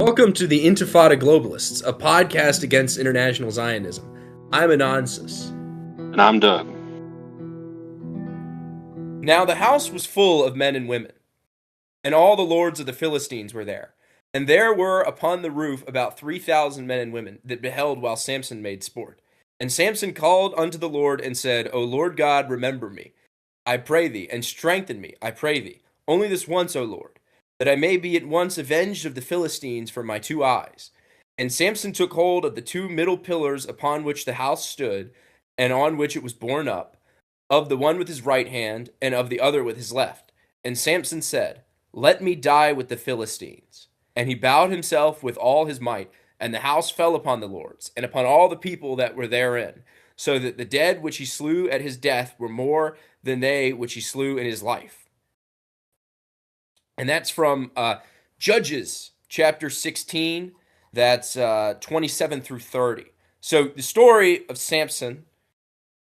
Welcome to the Intifada Globalists, a podcast against international Zionism. I'm Anonsus. And I'm Doug. Now the house was full of men and women, and all the lords of the Philistines were there. And there were upon the roof about 3,000 men and women that beheld while Samson made sport. And Samson called unto the Lord and said, O Lord God, remember me, I pray thee, and strengthen me, I pray thee, only this once, O Lord, that I may be at once avenged of the Philistines for my 2 eyes. And Samson took hold of the 2 middle pillars upon which the house stood, and on which it was borne up, of the one with his right hand, and of the other with his left. And Samson said, Let me die with the Philistines. And he bowed himself with all his might, and the house fell upon the lords, and upon all the people that were therein, so that the dead which he slew at his death were more than they which he slew in his life. And that's from Judges chapter 16, that's 27 through 30. So the story of Samson,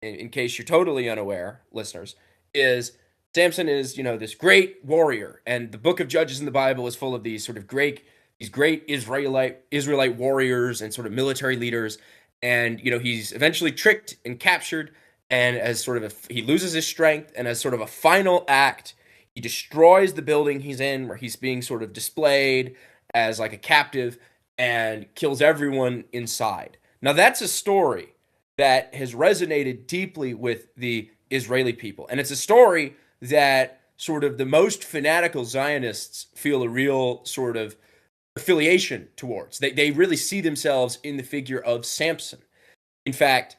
in case you're totally unaware, listeners, is Samson is, this great warrior, and the book of Judges in the Bible is full of these sort of great Israelite warriors and sort of military leaders, and he's eventually tricked and captured, and as sort of he loses his strength, and as sort of a final act, he destroys the building he's in, where he's being sort of displayed as like a captive, and kills everyone inside. Now that's a story that has resonated deeply with the Israeli people. And it's a story that sort of the most fanatical Zionists feel a real sort of affiliation towards. They really see themselves in the figure of Samson. In fact,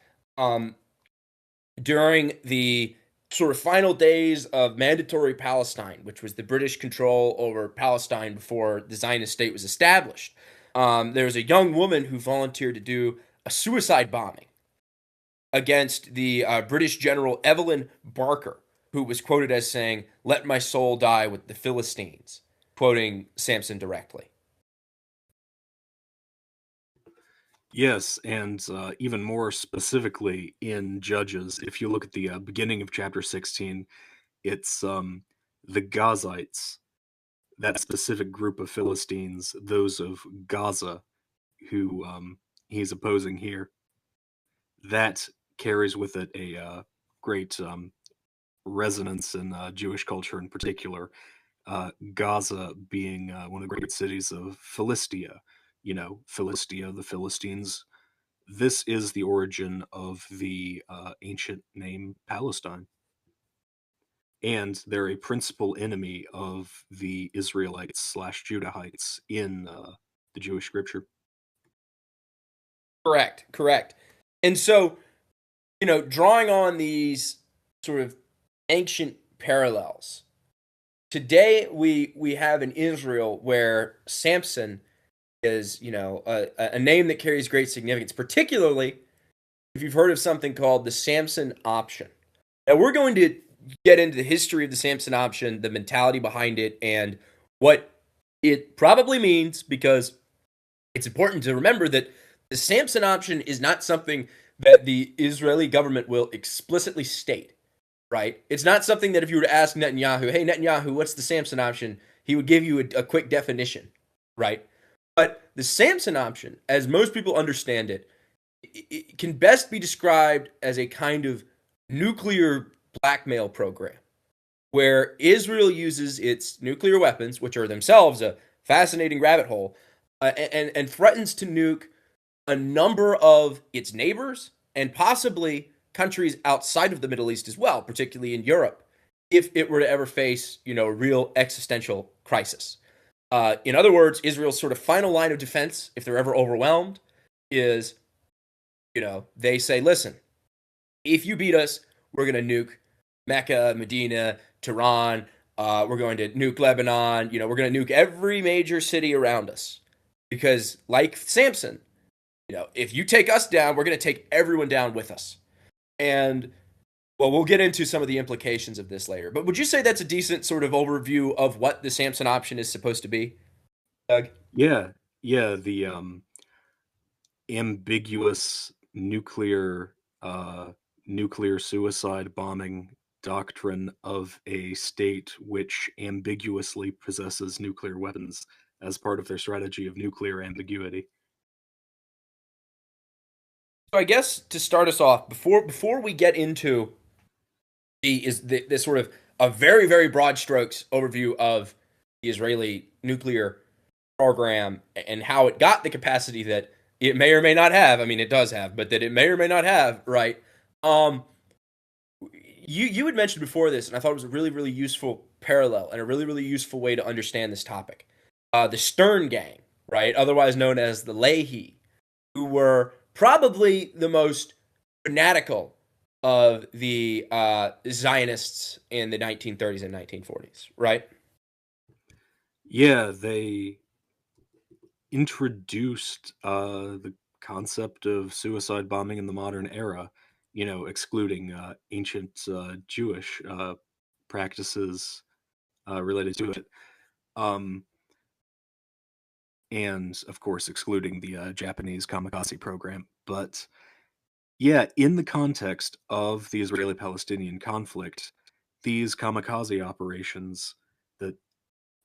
during the sort of final days of mandatory Palestine, which was the British control over Palestine before the Zionist state was established, there was a young woman who volunteered to do a suicide bombing against the British general Evelyn Barker, who was quoted as saying, "Let my soul die with the Philistines," quoting Samson directly. Yes, and even more specifically in Judges, if you look at the beginning of chapter 16, it's the Gazites, that specific group of Philistines, those of Gaza, who he's opposing here. That carries with it a great resonance in Jewish culture in particular. Gaza being one of the great cities of Philistia. Philistia, the Philistines. This is the origin of the ancient name Palestine. And they're a principal enemy of the Israelites / Judahites in the Jewish scripture. Correct. And so, drawing on these sort of ancient parallels, today we have in Israel where Samson is, a name that carries great significance, particularly if you've heard of something called the Samson option. Now, we're going to get into the history of the Samson option, the mentality behind it, and what it probably means, because it's important to remember that the Samson option is not something that the Israeli government will explicitly state, right? It's not something that if you were to ask Netanyahu, hey, Netanyahu, what's the Samson option? He would give you a quick definition, right? But the Samson option, as most people understand it, it can best be described as a kind of nuclear blackmail program where Israel uses its nuclear weapons, which are themselves a fascinating rabbit hole, and threatens to nuke a number of its neighbors and possibly countries outside of the Middle East as well, particularly in Europe, if it were to ever face, a real existential crisis. In other words, Israel's sort of final line of defense, if they're ever overwhelmed, is, they say, listen, if you beat us, we're going to nuke Mecca, Medina, Tehran, we're going to nuke Lebanon, we're going to nuke every major city around us. Because like Samson, if you take us down, we're going to take everyone down with us. And, well, we'll get into some of the implications of this later. But would you say that's a decent sort of overview of what the Samson option is supposed to be, Doug? Yeah, the ambiguous nuclear suicide bombing doctrine of a state which ambiguously possesses nuclear weapons. as part of their strategy of nuclear ambiguity. So I guess to start us off, before we get into the this sort of a very very broad strokes overview of the Israeli nuclear program and how it got the capacity that it may or may not have. I mean, it does have, but that it may or may not have. Right? Um, you had mentioned before this, and I thought it was a really really useful parallel and a really really useful way to understand this topic. The Stern Gang, right, otherwise known as the Leahy, who were probably the most fanatical of the Zionists in the 1930s and 1940s, right? Yeah, they introduced the concept of suicide bombing in the modern era, excluding ancient Jewish practices related to it. Um, and of course, excluding the Japanese kamikaze program. But yeah, in the context of the Israeli Palestinian conflict, these kamikaze operations that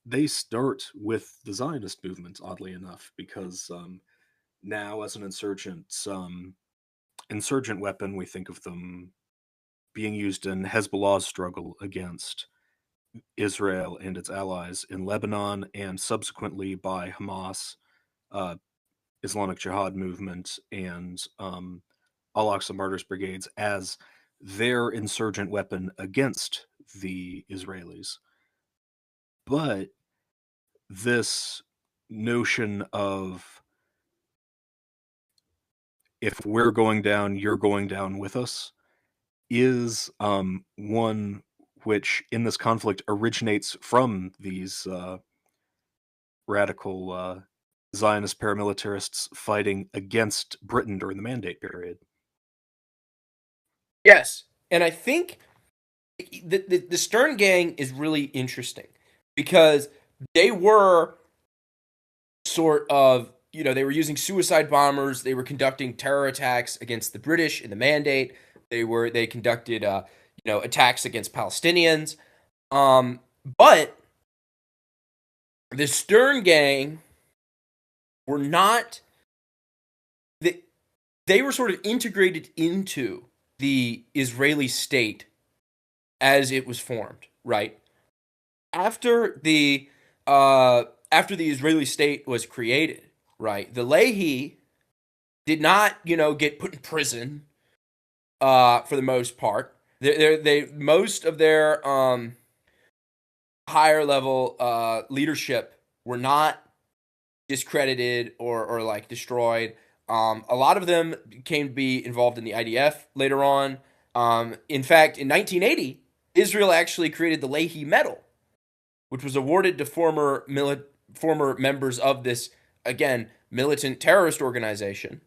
they start with the Zionist movement, oddly enough, because now as an insurgent weapon, we think of them being used in Hezbollah's struggle against Israel and its allies in Lebanon, and subsequently by Hamas, uh, Islamic Jihad movement, and Al Aqsa Martyrs Brigades as their insurgent weapon against the Israelis. But this notion of if we're going down, you're going down with us is one which in this conflict originates from these radical Zionist paramilitarists fighting against Britain during the Mandate period. Yes, and I think the Stern Gang is really interesting because they were sort of, they were using suicide bombers, they were conducting terror attacks against the British in the Mandate, they conducted attacks against Palestinians, um but the Stern Gang were not, they, they were sort of integrated into the Israeli state as it was formed, right? After the after the Israeli state was created, right? The Lehi did not, get put in prison for the most part. They most of their higher level leadership were not discredited or like destroyed. A lot of them came to be involved in the IDF later on. In fact, in 1980, Israel actually created the Leahy Medal, which was awarded to former members of this, again, militant terrorist organization,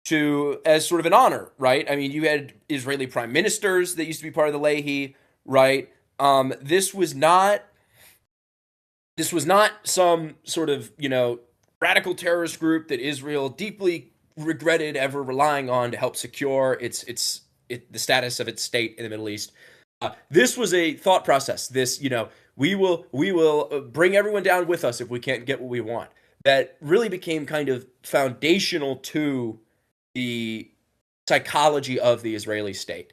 to as sort of an honor, right? I mean, you had Israeli prime ministers that used to be part of the Leahy, right? This was not some sort of, radical terrorist group that Israel deeply regretted ever relying on to help secure the status of its state in the Middle East. This was a thought process. This, we will bring everyone down with us if we can't get what we want. That really became kind of foundational to the psychology of the Israeli state.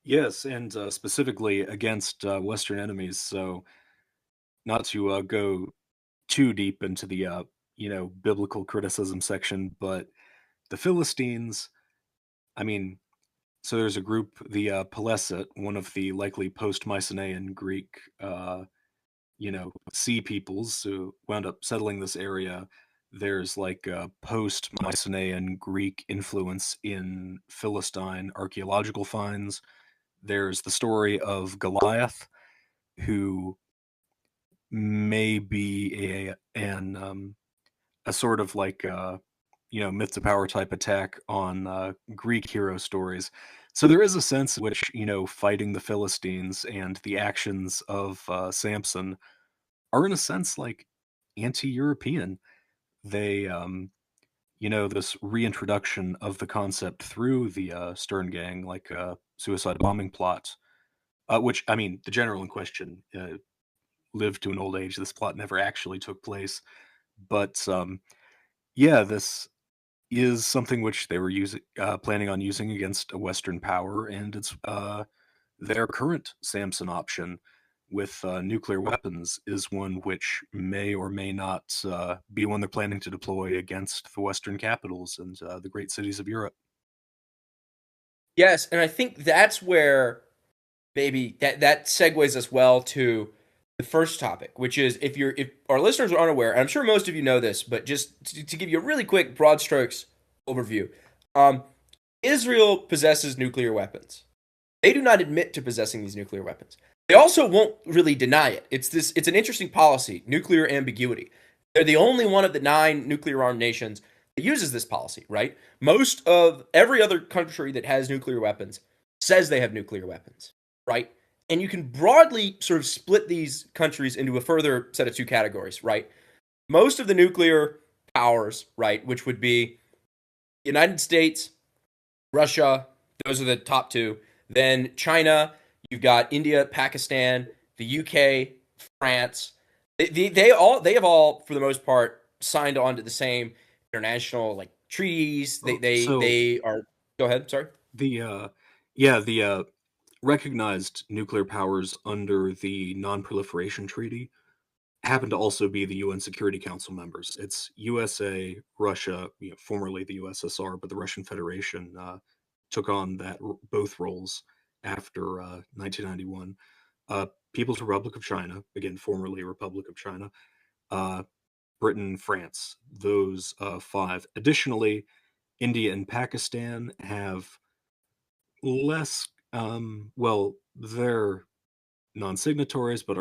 Yes, and specifically against Western enemies. So, not to go too deep into the biblical criticism section, but the Philistines. I mean, so there's a group, the Peleset, one of the likely post-Mycenaean Greek, sea peoples who wound up settling this area. There's like a post-Mycenaean Greek influence in Philistine archaeological finds. There's the story of Goliath, who may be a sort of like myth to power type attack on Greek hero stories. So there is a sense in which fighting the Philistines and the actions of Samson are in a sense like anti-European. They this reintroduction of the concept through the Stern Gang, like a suicide bombing plot, which I mean the general in question lived to an old age. This plot never actually took place. But yeah, this is something which they were planning on using against a Western power, and it's their current Samson option with nuclear weapons is one which may or may not be one they're planning to deploy against the Western capitals and the great cities of Europe. Yes, and I think that's where maybe that segues us well to the first topic, which is if our listeners are unaware, and I'm sure most of you know this, but just to give you a really quick broad strokes overview, um, Israel possesses nuclear weapons. They do not admit to possessing these nuclear weapons. They also won't really deny it. It's an interesting policy, nuclear ambiguity. They're the only one of the 9 nuclear armed nations that uses this policy, right? Most of every other country that has nuclear weapons says they have nuclear weapons, right? And you can broadly sort of split these countries into a further set of 2 categories, right? Most of the nuclear powers, right, which would be United States, Russia, those are the top 2. Then China, you've got India, Pakistan, the UK, France. They have all, for the most part, signed on to the same international like treaties. They Oh, they so they are. Go ahead. Sorry. the yeah the recognized nuclear powers under the Non-Proliferation Treaty happen to also be the UN Security Council members. It's USA, Russia, formerly the USSR, but the Russian Federation took on both roles after 1991. Uh, People's Republic of China, again formerly Republic of China, uh, Britain, France, those 5. Additionally, India and Pakistan have less. Well, they're non-signatories, but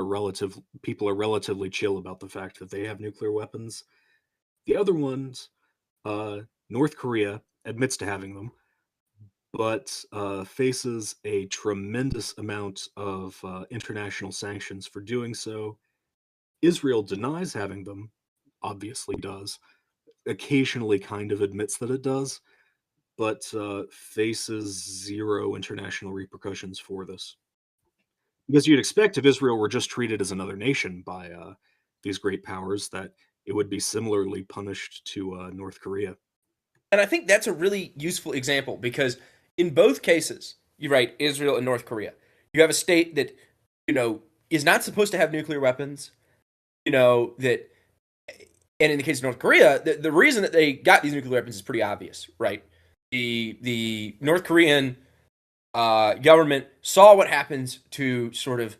people are relatively chill about the fact that they have nuclear weapons. The other ones, North Korea admits to having them, but faces a tremendous amount of international sanctions for doing so. Israel denies having them, obviously does, occasionally kind of admits that it does, but faces zero international repercussions for this. Because you'd expect if Israel were just treated as another nation by these great powers, that it would be similarly punished to North Korea. And I think that's a really useful example because in both cases, you're right, Israel and North Korea, you have a state that is not supposed to have nuclear weapons. That, and in the case of North Korea, the reason that they got these nuclear weapons is pretty obvious, right? The North Korean government saw what happens to sort of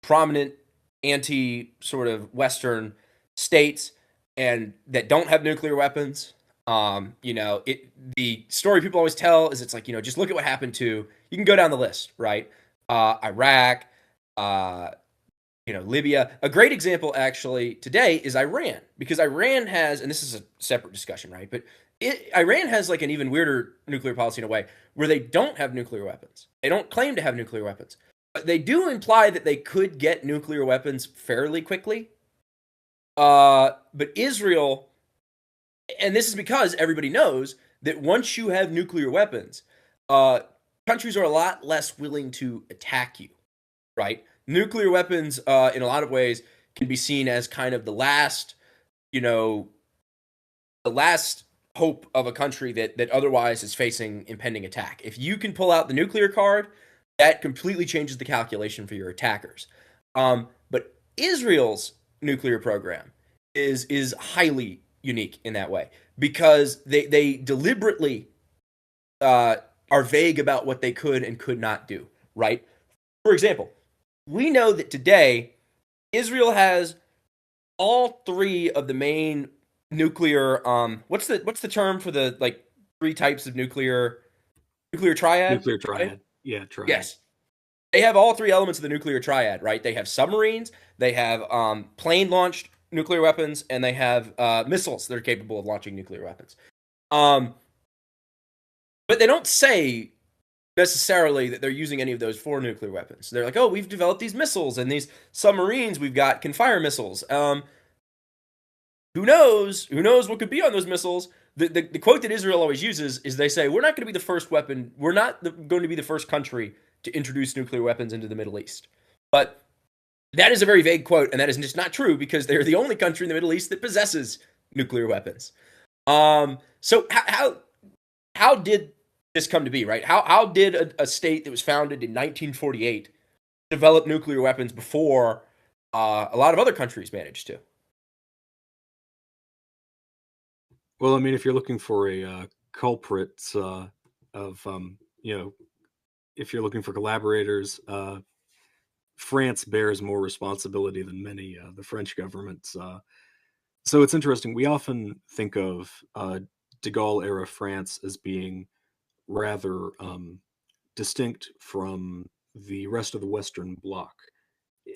prominent anti sort of Western states and that don't have nuclear weapons. The story people always tell is it's like, just look at what happened to, you can go down the list, right? Iraq, Libya. A great example actually today is Iran, because Iran has, and this is a separate discussion, right? But Iran has like an even weirder nuclear policy in a way where they don't have nuclear weapons. They don't claim to have nuclear weapons, but they do imply that they could get nuclear weapons fairly quickly. But Israel, and this is because everybody knows that once you have nuclear weapons, countries are a lot less willing to attack you, right? Nuclear weapons, in a lot of ways, can be seen as kind of the last hope of a country that otherwise is facing impending attack. If you can pull out the nuclear card, that completely changes the calculation for your attackers. But Israel's nuclear program is highly unique in that way because they deliberately are vague about what they could and could not do, right? For example, we know that today Israel has all 3 of the main nuclear what's the term for the like 3 types of nuclear triad, Nuclear right? triad. Yeah, triad. Yes. They have all 3 elements of the nuclear triad, right? They have submarines, they have plane launched nuclear weapons, and they have missiles that are capable of launching nuclear weapons. But they don't say necessarily that they're using any of those for nuclear weapons. They're like, oh, we've developed these missiles and these submarines we've got can fire missiles. Who knows? Who knows what could be on those missiles? The quote that Israel always uses is they say, we're not going to be the first weapon. We're not going to be the first country to introduce nuclear weapons into the Middle East. But That is a very vague quote, and that is just not true because they're the only country in the Middle East that possesses nuclear weapons. So how did this come to be, right? How did a state that was founded in 1948 develop nuclear weapons before a lot of other countries managed to? Well, I mean, if you're looking for a culprit of, if you're looking for collaborators, France bears more responsibility than many. The French government. So it's interesting. We often think of de Gaulle era France as being rather distinct from the rest of the Western Bloc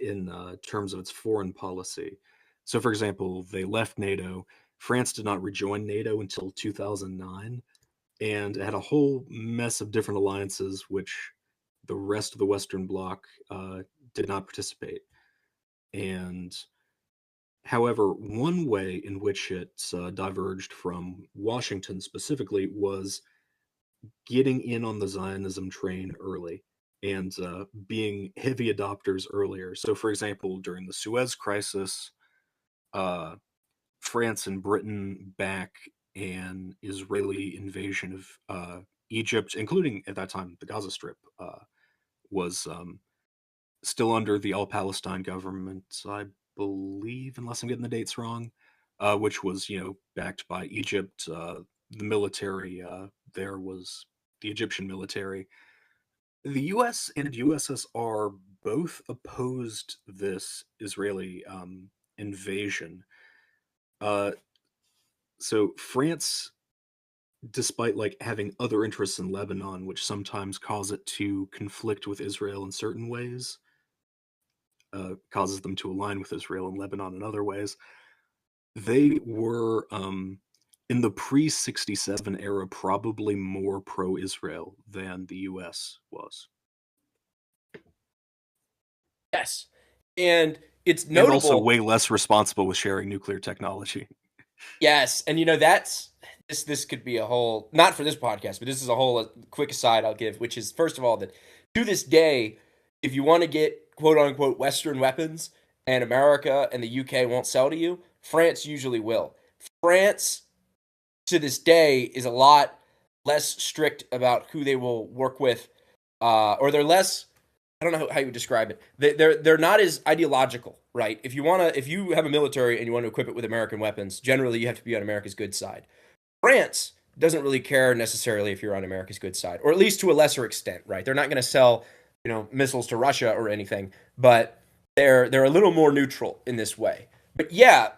in terms of its foreign policy. So, for example, they left NATO. France did not rejoin NATO until 2009, and it had a whole mess of different alliances, which the rest of the Western Bloc did not participate. And however, one way in which it diverged from Washington specifically was getting in on the Zionism train early and being heavy adopters earlier. So, for example, during the Suez Crisis, uh, France and Britain back an Israeli invasion of Egypt, including at that time the Gaza Strip, was still under the All Palestine government, I believe, unless I'm getting the dates wrong, which was backed by Egypt. The military there was the Egyptian military. The U.S. and USSR both opposed this Israeli invasion. Uh, so France, despite like having other interests in Lebanon, which sometimes cause it to conflict with Israel in certain ways, causes them to align with Israel and Lebanon in other ways. They were in the pre-67 era probably more pro-Israel than the U.S. was, Yes, and it's and also notable. way less responsible with sharing nuclear technology. Yes, and that's this could be a whole, not for this podcast, but this is a whole quick aside I'll give, which is first of all that to this day, if you want to get quote unquote Western weapons and America and the UK won't sell to you, France usually will. France to this day is a lot less strict about who they will work with, or they're less. I don't know how you would describe it. They're not as ideological, right? If you have a military and you want to equip it with American weapons, generally you have to be on America's good side. France doesn't really care necessarily if you're on America's good side, or at least to a lesser extent, right? They're not going to sell, missiles to Russia or anything, but they're a little more neutral in this way. But yeah,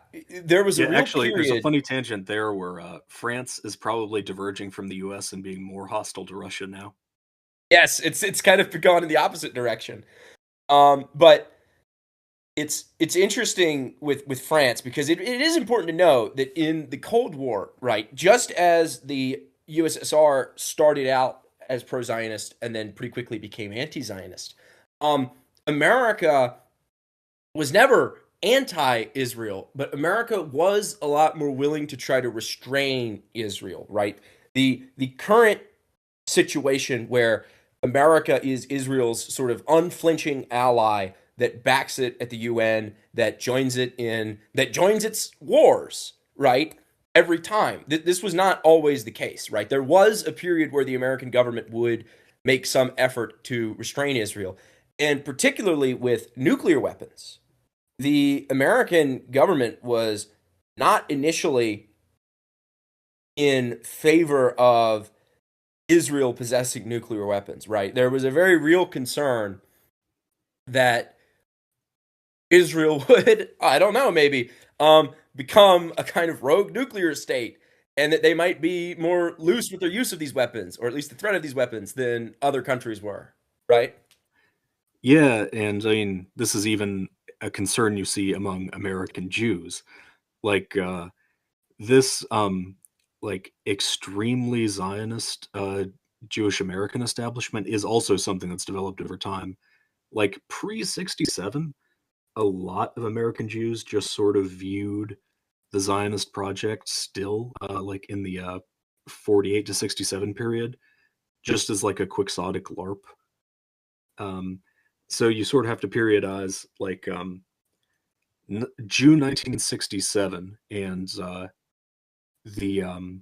there was a Yeah, real actually, there's a period. funny tangent there where France is probably diverging from the U.S. and being more hostile to Russia now. Yes, it's kind of gone in the opposite direction. But it's interesting with France because it is important to know that in the Cold War, right, just as the USSR started out as pro-Zionist and then pretty quickly became anti-Zionist, America was never anti-Israel, but America was a lot more willing to try to restrain Israel, right? The current situation where America is Israel's sort of unflinching ally that backs it at the UN, that joins its wars, right? Every time. This was not always the case, right? There was a period where the American government would make some effort to restrain Israel, and particularly with nuclear weapons. The American government was not initially in favor of Israel possessing nuclear weapons, right? There was a very real concern that Israel would, I don't know, maybe become a kind of rogue nuclear state and that they might be more loose with their use of these weapons, or at least the threat of these weapons, than other countries were, right? Yeah, and I mean, this is even a concern you see among American Jews. Like this, like extremely Zionist Jewish American establishment is also something that's developed over time. Like pre 67, a lot of American Jews just sort of viewed the Zionist project still, like in the 48 to 67 period, just as like a quixotic LARP. Um, So you sort of have to periodize like June 1967 and the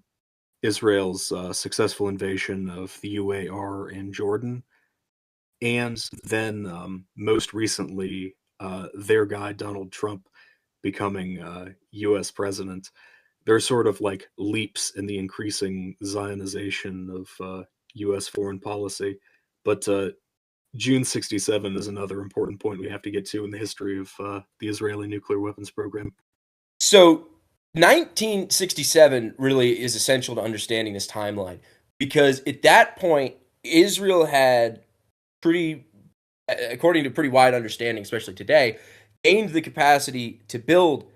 Israel's successful invasion of the UAR in Jordan, and then most recently their guy Donald Trump becoming U.S. president. There's sort of like leaps in the increasing Zionization of U.S. foreign policy, but June '67 is another important point we have to get to in the history of the Israeli nuclear weapons program. So 1967 really is essential to understanding this timeline because at that point, Israel had pretty, according to pretty wide understanding, especially today, gained the capacity to build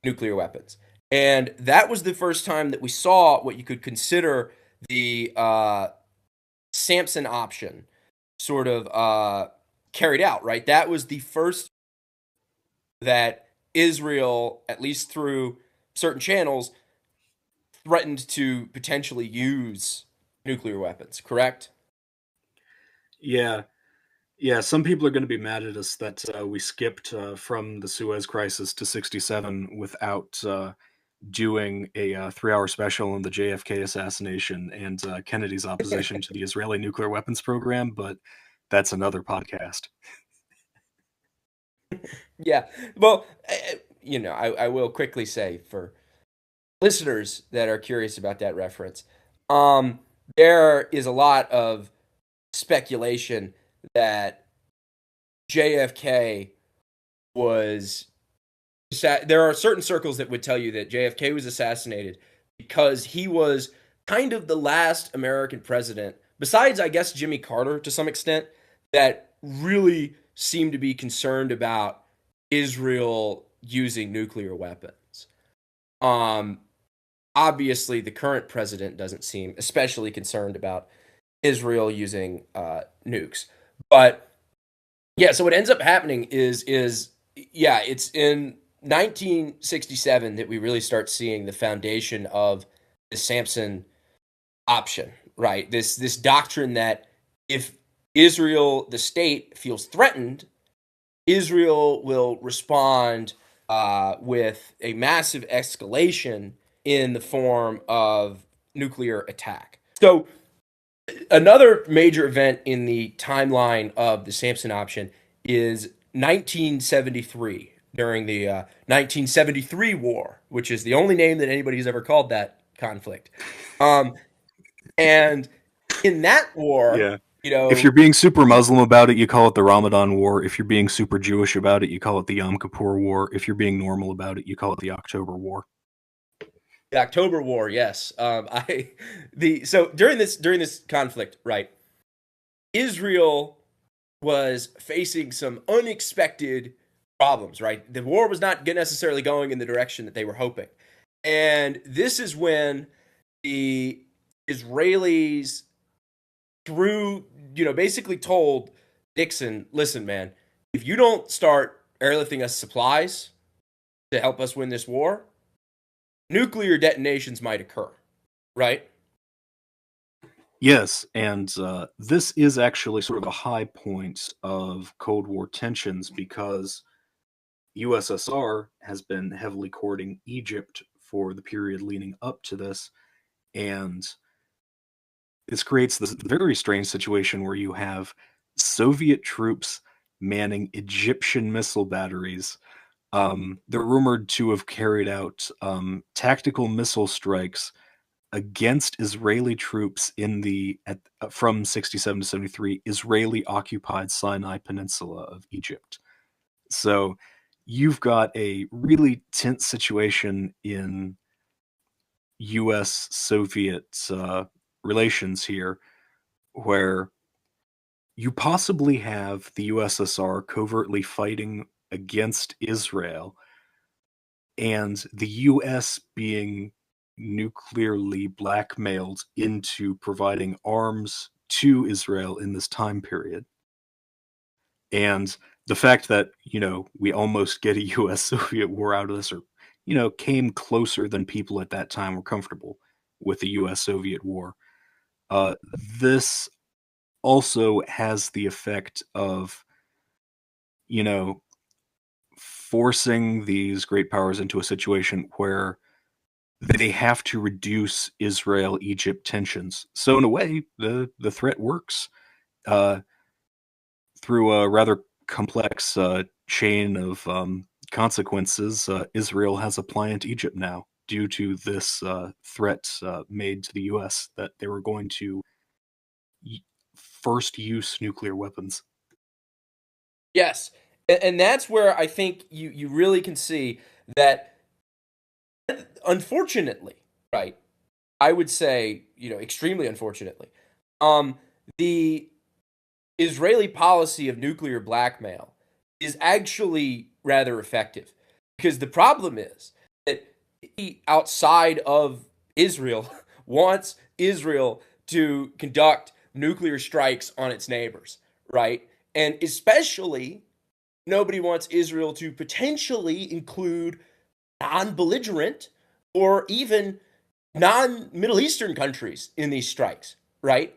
nuclear weapons. And that was the first time that we saw what you could consider the Samson option sort of carried out, right? That was the first that Israel, at least through certain channels, threatened to potentially use nuclear weapons, correct? Yeah, yeah. Some people are going to be mad at us that we skipped from the Suez Crisis to '67 without doing a 3-hour special on the JFK assassination and Kennedy's opposition to the Israeli nuclear weapons program, but that's another podcast. Yeah. Well, I will quickly say for listeners that are curious about that reference, um, there is a lot of speculation that JFK was there are certain circles that would tell you that JFK was assassinated because he was kind of the last American president, besides, I guess, Jimmy Carter to some extent, that really seemed to be concerned about Israel using nuclear weapons. Um, Obviously, the current president doesn't seem especially concerned about Israel using nukes, but yeah, so what ends up happening is yeah, it's in 1967 that we really start seeing the foundation of the Samson option, right? This doctrine that if Israel, the state, feels threatened, Israel will respond with a massive escalation in the form of nuclear attack. So another major event in the timeline of the Samson option is 1973 during the 1973 war, which is the only name that anybody's ever called that conflict. Um, and in that war, Yeah. you If you're know, being super Muslim about it, you call it the Ramadan War. If you're being super Jewish about it, you call it the Yom Kippur War. If you're being normal about it, you call it the October War. the October War, yes. I the so during this conflict, right? Israel was facing some unexpected problems, right? The war was not necessarily going in the direction that they were hoping. And this is when the Israelis through, basically told Nixon, listen, man, if you don't start airlifting us supplies to help us win this war, nuclear detonations might occur, right? Yes, and this is actually sort of a high point of Cold War tensions because USSR has been heavily courting Egypt for the period leading up to this, and this creates this very strange situation where you have Soviet troops manning Egyptian missile batteries. They're rumored to have carried out tactical missile strikes against Israeli troops in from 67 to 73 Israeli occupied Sinai Peninsula of Egypt. So you've got a really tense situation in US Soviet relations here where you possibly have the USSR covertly fighting against Israel and the US being nuclearly blackmailed into providing arms to Israel in this time period. And the fact that, we almost get a US Soviet war out of this, or, came closer than people at that time were comfortable with the US Soviet war. Uh, this also has the effect of you know, forcing these great powers into a situation where they have to reduce Israel Egypt tensions. So in a way, the threat works uh, through a rather complex chain of consequences. Israel has a pliant Egypt now due to this threat made to the U.S. that they were going to first use nuclear weapons. Yes. And that's where I think you really can see that, unfortunately, right? I would say, extremely unfortunately, um, the Israeli policy of nuclear blackmail is actually rather effective, because the problem is that he, outside of Israel, wants Israel to conduct nuclear strikes on its neighbors, right? And especially, nobody wants Israel to potentially include non belligerent or even non Middle Eastern countries in these strikes, right?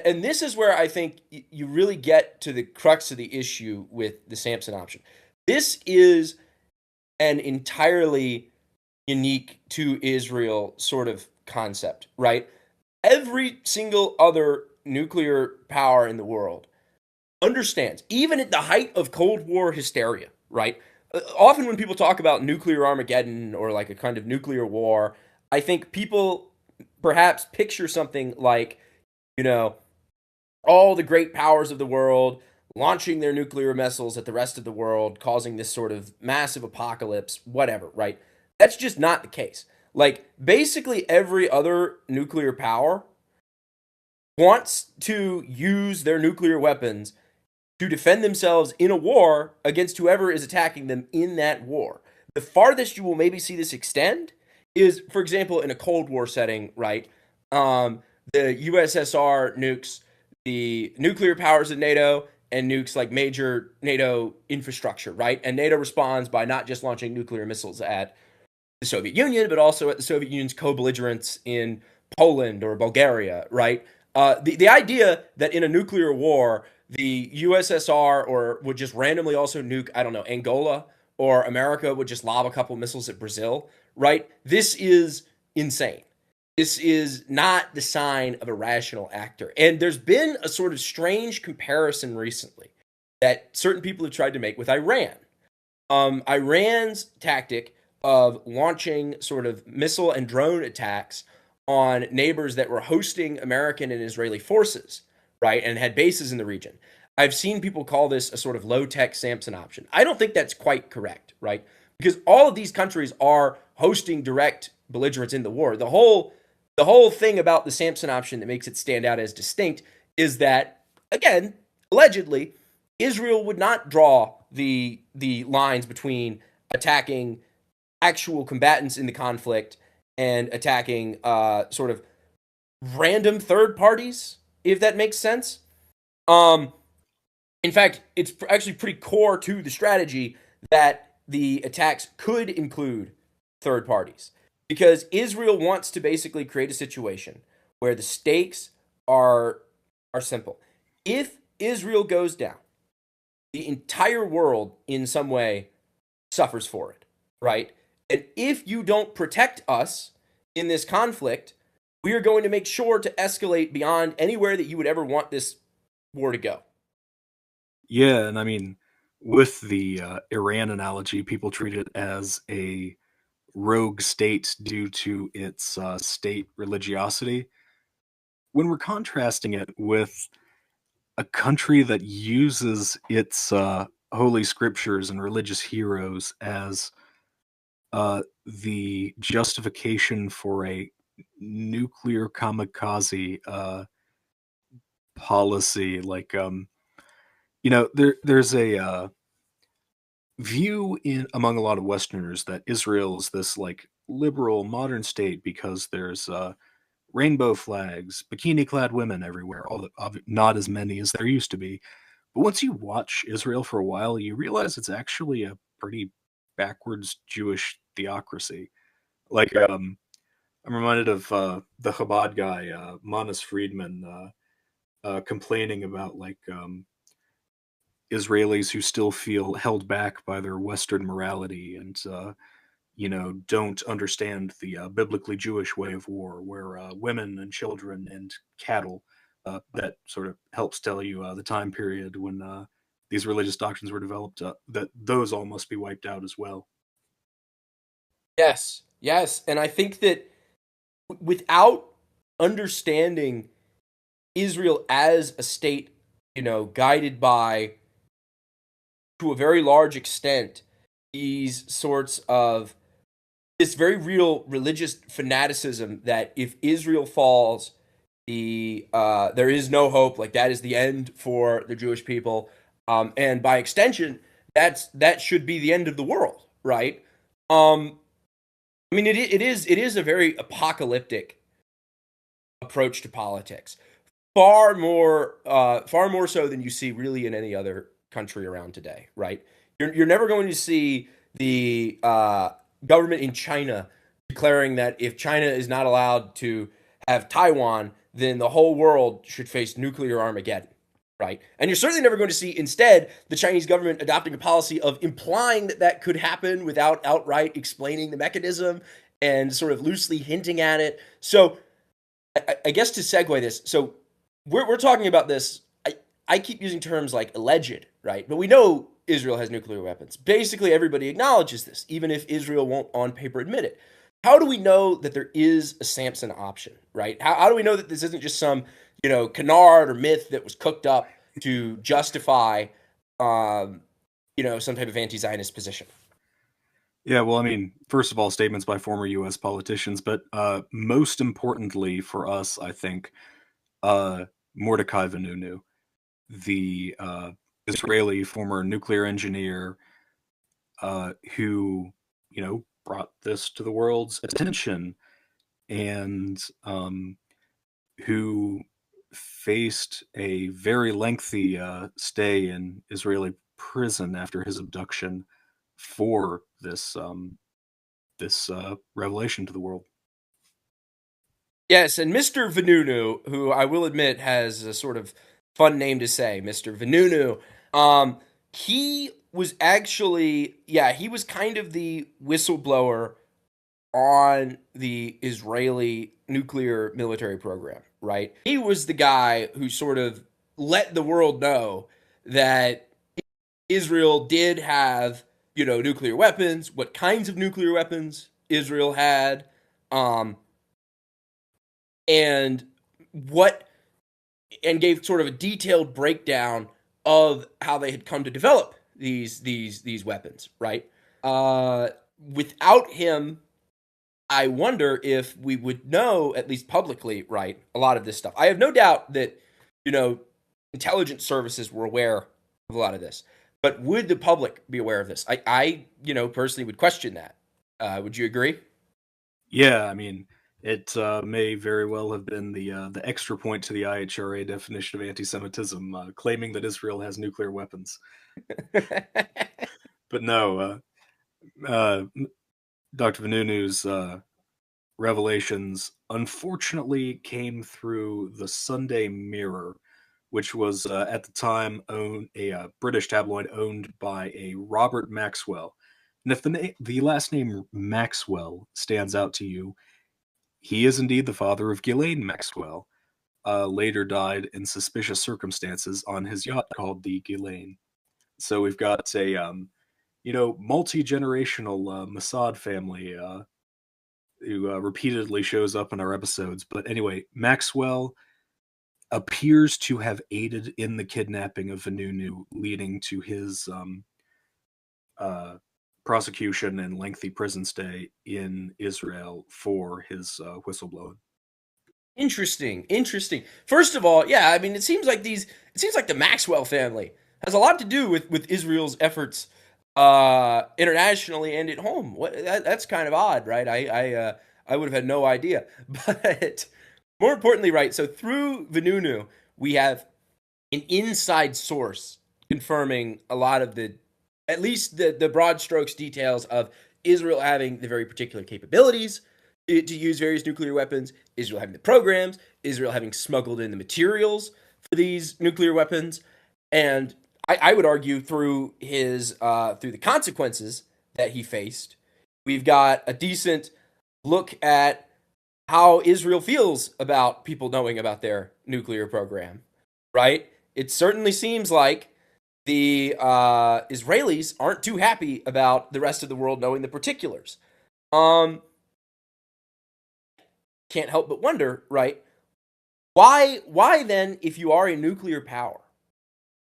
And this is where I think you really get to the crux of the issue with the Samson option. This is an entirely unique to Israel sort of concept, right? Every single other nuclear power in the world understands, even at the height of Cold War hysteria, right? Often when people talk about nuclear Armageddon or like a kind of nuclear war, I think people perhaps picture something like, you know, all the great powers of the world launching their nuclear missiles at the rest of the world, causing this sort of massive apocalypse, whatever, right? That's just not the case. Like, basically, every other nuclear power wants to use their nuclear weapons to defend themselves in a war against whoever is attacking them in that war. The farthest you will maybe see this extend is, for example, in a Cold War setting, right? The USSR nukes the nuclear powers of NATO and nukes like major NATO infrastructure, right? And NATO responds by not just launching nuclear missiles at the Soviet Union, but also at the Soviet Union's co-belligerents in Poland or Bulgaria, right? The idea that in a nuclear war, the USSR or would just randomly also nuke, I don't know, Angola, or America would just lob a couple missiles at Brazil, right? This is insane. This is not the sign of a rational actor. And there's been a sort of strange comparison recently that certain people have tried to make with Iran. Iran's tactic of launching sort of missile and drone attacks on neighbors that were hosting American and Israeli forces, right, and had bases in the region. I've seen people call this a sort of low tech Samson option. I don't think that's quite correct, right? Because all of these countries are hosting direct belligerents in the war. The whole thing about the Samson option that makes it stand out as distinct is that, again, allegedly, Israel would not draw the lines between attacking actual combatants in the conflict and attacking sort of random third parties, if that makes sense. Um, in fact, it's actually pretty core to the strategy that the attacks could include third parties, because Israel wants to basically create a situation where the stakes are are simple. If Israel goes down, the entire world in some way suffers for it, right? And if you don't protect us in this conflict, we are going to make sure to escalate beyond anywhere that you would ever want this war to go. Yeah, and I mean, with the Iran analogy, people treat it as a rogue state due to its state religiosity. When we're contrasting it with a country that uses its holy scriptures and religious heroes as the justification for a nuclear kamikaze policy, like there's a view in among a lot of Westerners that Israel is this like liberal modern state because there's rainbow flags, bikini clad women everywhere, not as many as there used to be. But once you watch Israel for a while, you realize it's actually a pretty backwards Jewish theocracy. Like, I'm reminded of the Chabad guy, Manas Friedman, complaining about like Israelis who still feel held back by their Western morality and don't understand the biblically Jewish way of war, where women and children and cattle, that sort of helps tell you the time period when these religious doctrines were developed, that those all must be wiped out as well. Yes, yes, and I think that without understanding Israel as a state, guided by, to a very large extent, these sorts of this very real religious fanaticism that if Israel falls, there is no hope. Like that is the end for the Jewish people, and by extension, that should be the end of the world, right? Um, I mean, it is a very apocalyptic approach to politics, far more so than you see really in any other country around today, right? You're never going to see the government in China declaring that if China is not allowed to have Taiwan, then the whole world should face nuclear Armageddon, right? And you're certainly never going to see instead the Chinese government adopting a policy of implying that that could happen without outright explaining the mechanism and sort of loosely hinting at it. So I guess to segue this, so we're talking about this. I keep using terms like alleged, right? But we know Israel has nuclear weapons. Basically, everybody acknowledges this, even if Israel won't on paper admit it. How do we know that there is a Samson option, right? How do we know that this isn't just some, canard or myth that was cooked up to justify, some type of anti-Zionist position? Yeah, well, I mean, first of all, statements by former U.S. politicians, but most importantly for us, I think, uh, Mordecai Vanunu, the Israeli former nuclear engineer, who brought this to the world's attention, and who faced a very lengthy stay in Israeli prison after his abduction for this revelation to the world. Yes, and Mr. Vanunu, who I will admit has a sort of fun name to say, Mr. Vanunu, he was actually, yeah, he was kind of the whistleblower on the Israeli nuclear military program, right? He was the guy who sort of let the world know that Israel did have, nuclear weapons, what kinds of nuclear weapons Israel had, um, and what and gave sort of a detailed breakdown of how they had come to develop these weapons, right? Without him, I wonder if we would know, at least publicly, right, a lot of this stuff. I have no doubt that, you know, intelligence services were aware of a lot of this, but would the public be aware of this? I personally would question that. Would you agree? Yeah, I mean, it may very well have been the extra point to the IHRA definition of anti-Semitism, claiming that Israel has nuclear weapons. But no, Dr. Vanunu's revelations unfortunately came through the Sunday Mirror, which was at the time owned a British tabloid owned by a Robert Maxwell. And if the last name Maxwell stands out to you, he is indeed the father of Ghislaine Maxwell. Later died in suspicious circumstances on his yacht called the Ghislaine. So we've got a multi generational Mossad family who repeatedly shows up in our episodes. But anyway, Maxwell appears to have aided in the kidnapping of Vanunu, leading to his uh, prosecution and lengthy prison stay in Israel for his whistleblowing. Interesting, interesting. First of all, yeah, I mean, it seems like the Maxwell family has a lot to do with Israel's efforts internationally and at home. That's kind of odd, right? I would have had no idea. But more importantly, right? So through Vanunu, we have an inside source confirming a lot of at least the broad strokes details of Israel having the very particular capabilities to use various nuclear weapons, Israel having the programs, Israel having smuggled in the materials for these nuclear weapons. And I would argue through his through the consequences that he faced, we've got a decent look at how Israel feels about people knowing about their nuclear program, right? It certainly seems like the Israelis aren't too happy about the rest of the world knowing the particulars. Um, can't help but wonder, right? Why then, if you are a nuclear power,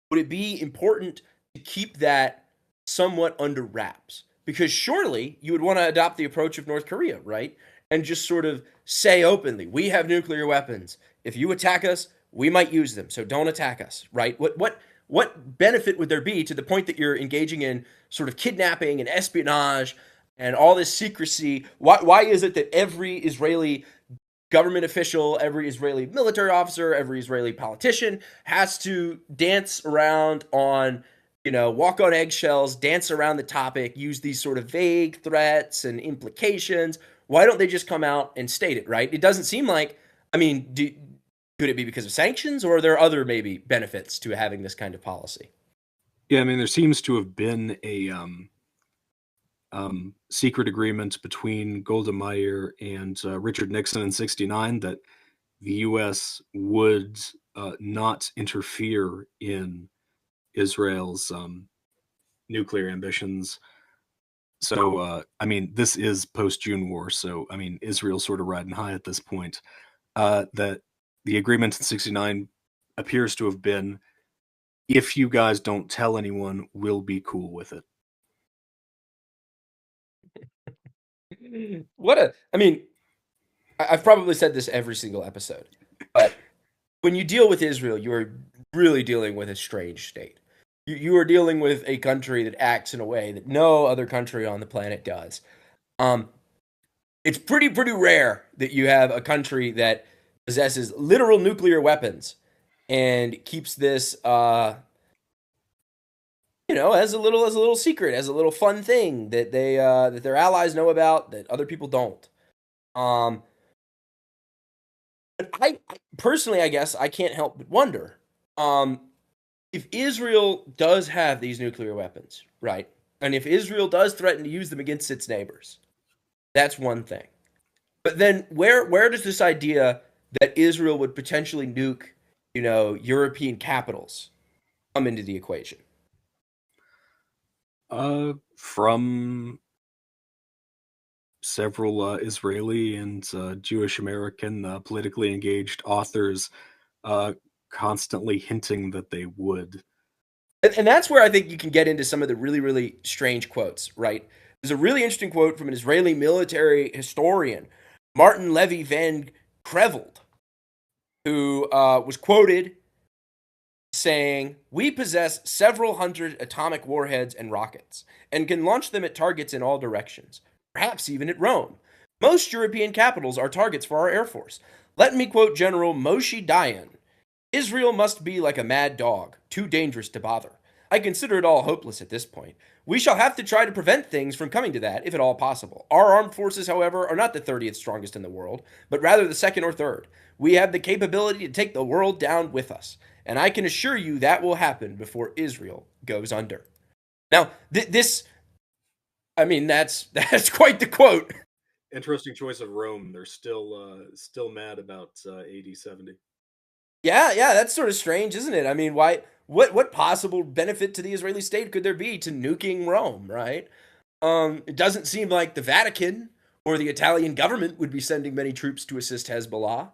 would it be important to keep that somewhat under wraps? Because surely you would want to adopt the approach of North Korea, right? And just sort of say openly, we have nuclear weapons. If you attack us, we might use them. So don't attack us, right? What benefit would there be to the point that you're engaging in sort of kidnapping and espionage and all this secrecy? Why is it that every Israeli government official, every Israeli military officer, every Israeli politician has to dance around on, walk on eggshells, dance around the topic, use these sort of vague threats and implications? Why don't they just come out and state it, right? It doesn't seem like, I mean, could it be because of sanctions, or are there other maybe benefits to having this kind of policy? Yeah, I mean, there seems to have been a secret agreement between Golda Meir and Richard Nixon in '69 that the U.S. would not interfere in Israel's nuclear ambitions. So, I mean, this is post-June war, so, I mean, Israel's sort of riding high at this point. That the agreement in '69 appears to have been, if you guys don't tell anyone, we'll be cool with it. I mean, I've probably said this every single episode, but when you deal with Israel, you're really dealing with a strange state. You are dealing with a country that acts in a way that no other country on the planet does. Um, it's pretty rare that you have a country that possesses literal nuclear weapons and keeps this, as a little secret, as a little fun thing that that their allies know about that other people don't. Um, but personally, I guess I can't help but wonder. Um, if Israel does have these nuclear weapons, right? And if Israel does threaten to use them against its neighbors, that's one thing. But then where does this idea that Israel would potentially nuke, European capitals come into the equation? From several Israeli and Jewish American politically engaged authors uh, constantly hinting that they would. And that's where I think you can get into some of the really, really strange quotes, right? There's a really interesting quote from an Israeli military historian, Martin Levy van Creveld, who was quoted saying, "We possess several hundred atomic warheads and rockets, and can launch them at targets in all directions, perhaps even at Rome. Most European capitals are targets for our Air Force. Let me quote General Moshe Dayan: Israel must be like a mad dog, too dangerous to bother. I consider it all hopeless at this point. We shall have to try to prevent things from coming to that, if at all possible. Our armed forces, however, are not the 30th strongest in the world, but rather the second or third. We have the capability to take the world down with us, and I can assure you that will happen before Israel goes under." Now, I mean, that's quite the quote. Interesting choice of Rome. They're still mad about AD 70. Yeah, that's sort of strange, isn't it? I mean, why? What possible benefit to the Israeli state could there be to nuking Rome, right? It doesn't seem like the Vatican or the Italian government would be sending many troops to assist Hezbollah,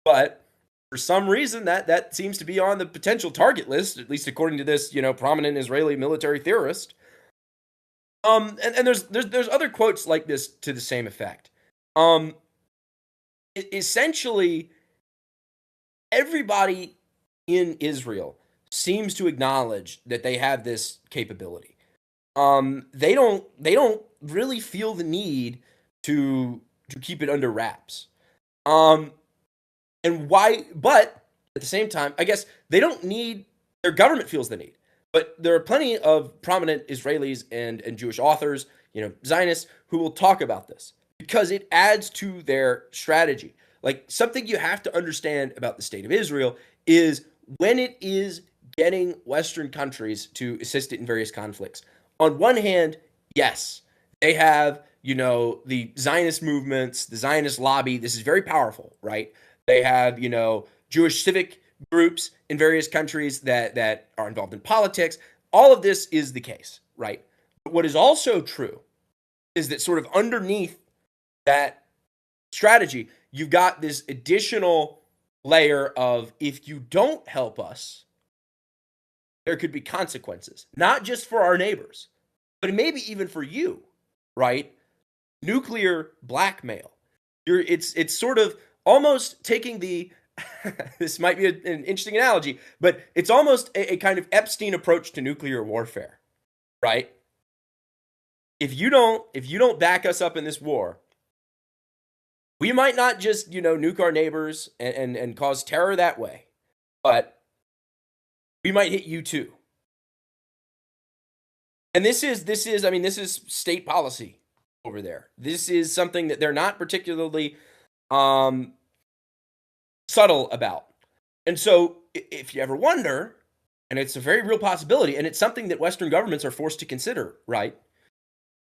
but for some reason that seems to be on the potential target list, at least according to this, prominent Israeli military theorist. And there's other quotes like this to the same effect. Um, Essentially everybody in Israel seems to acknowledge that they have this capability. They don't really feel the need to keep it under wraps. Um, and why? But at the same time, I guess they don't need. Their government feels the need, but there are plenty of prominent Israelis and Jewish authors, Zionists, who will talk about this because it adds to their strategy. Like something you have to understand about the state of Israel is when it is getting Western countries to assist it in various conflicts. On one hand, yes, they have, the Zionist movements, the Zionist lobby. This is very powerful, right? They have, Jewish civic groups in various countries that are involved in politics. All of this is the case, right? But what is also true is that sort of underneath that strategy, you've got this additional layer of if you don't help us, there could be consequences, not just for our neighbors, but maybe even for you, right? Nuclear blackmail. It's sort of almost taking the this might be an interesting analogy, but it's almost a kind of Epstein approach to nuclear warfare, right? If you don't back us up in this war, we might not just nuke our neighbors and cause terror that way, but we might hit you too. And this is state policy over there. This is something that they're not particularly um, subtle about. And so, if you ever wonder, and it's a very real possibility, and it's something that Western governments are forced to consider, right?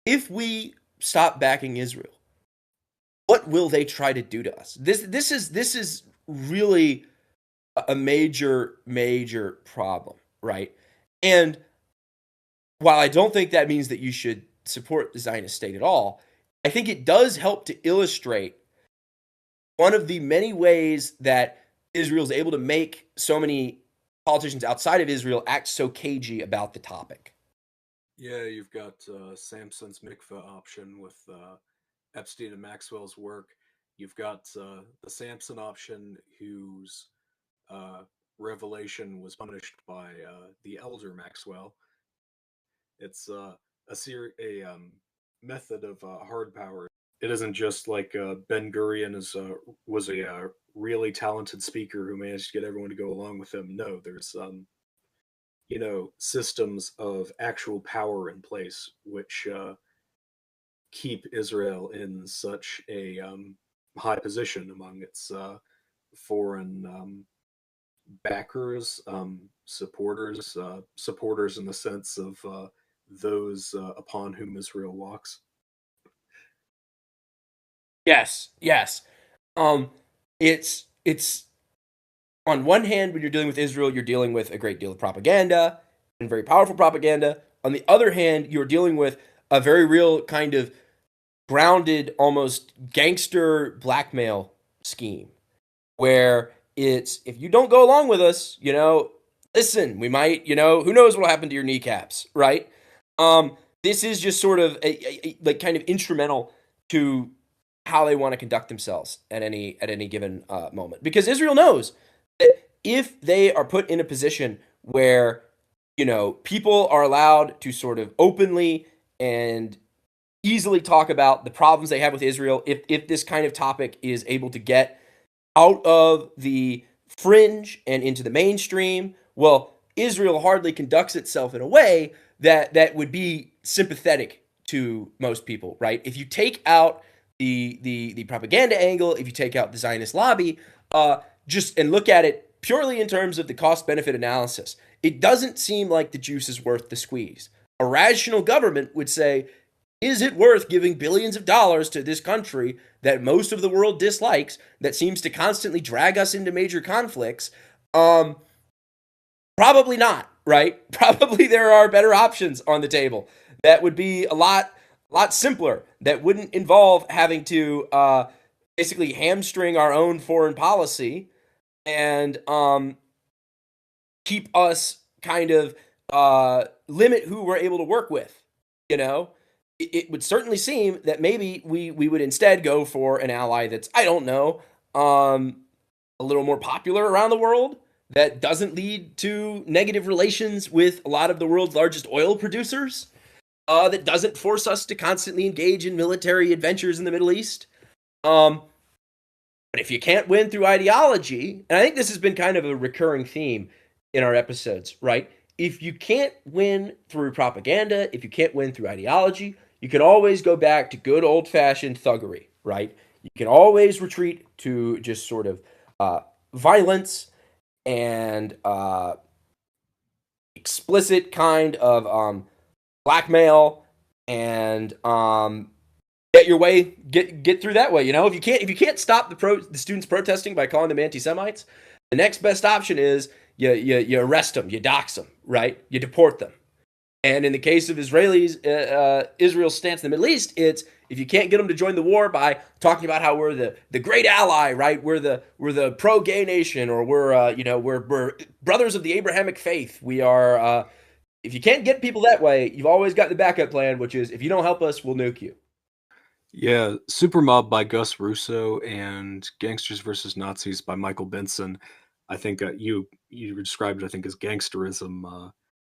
If we stop backing Israel, what will they try to do to us? This is really a major problem, right? And while I don't think that means that you should support the Zionist state at all, I think it does help to illustrate one of the many ways that Israel is able to make so many politicians outside of Israel act so cagey about the topic. Yeah, you've got Samson's mikveh option with Epstein and Maxwell's work. You've got the Samson option, whose uh, revelation was punished by the elder Maxwell. It's a method of hard power. It isn't just like Ben Gurion was a really talented speaker who managed to get everyone to go along with him. No, there's systems of actual power in place which keep Israel in such a high position among its foreign backers, supporters in the sense of those upon whom Israel walks. Yes, yes. Um, it's on one hand, when you're dealing with Israel, you're dealing with a great deal of propaganda and very powerful propaganda. On the other hand, you're dealing with a very real kind of grounded, almost gangster blackmail scheme where it's if you don't go along with us, listen, we might, who knows what'll happen to your kneecaps, right? This is just sort of like kind of instrumental to how they want to conduct themselves at any given moment because Israel knows that if they are put in a position where people are allowed to sort of openly and easily talk about the problems they have with Israel, if this kind of topic is able to get out of the fringe and into the mainstream, well, Israel hardly conducts itself in a way that would be sympathetic to most people, right? If you take out the propaganda angle, if you take out the Zionist lobby, just and look at it purely in terms of the cost benefit analysis, it doesn't seem like the juice is worth the squeeze. A rational government would say, is it worth giving billions of dollars to this country that most of the world dislikes, that seems to constantly drag us into major conflicts? Probably not, right? Probably there are better options on the table that would be a lot simpler, that wouldn't involve having to basically hamstring our own foreign policy and keep us kind of limit who we're able to work with. You know, it would certainly seem that maybe we would instead go for an ally that's I don't know a little more popular around the world that doesn't lead to negative relations with a lot of the world's largest oil producers. That doesn't force us to constantly engage in military adventures in the Middle East. Um, but if you can't win through ideology, and I think this has been kind of a recurring theme in our episodes, right? If you can't win through propaganda, if you can't win through ideology, you can always go back to good old fashioned thuggery, right? You can always retreat to just sort of violence and explicit kind of blackmail and get your way, get through that way. You know, if you can't stop the students protesting by calling them anti-Semites, the next best option is you arrest them, you dox them, right? You deport them. And in the case of Israel's stance in the Middle East, it's if you can't get them to join the war by talking about how we're the great ally, right? We're the pro gay nation, or we're brothers of the Abrahamic faith. We are. If you can't get people that way, you've always got the backup plan, which is if you don't help us, we'll nuke you. Yeah, Supermob by Gus Russo and Gangsters versus Nazis by Michael Benson. I think you described it, I think, as gangsterism,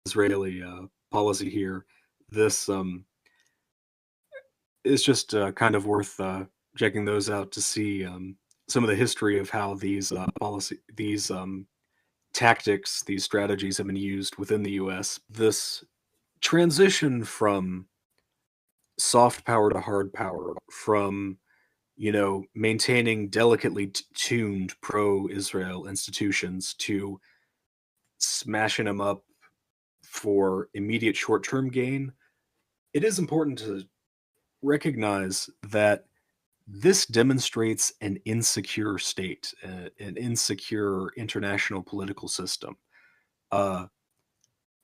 Israeli policy here. This is just kind of worth checking those out to see some of the history of how these tactics, these strategies have been used within the U.S. This transition from soft power to hard power, from maintaining delicately tuned pro-Israel institutions to smashing them up for immediate short-term gain. It is important to recognize that this demonstrates an insecure state, an insecure international political system. Uh,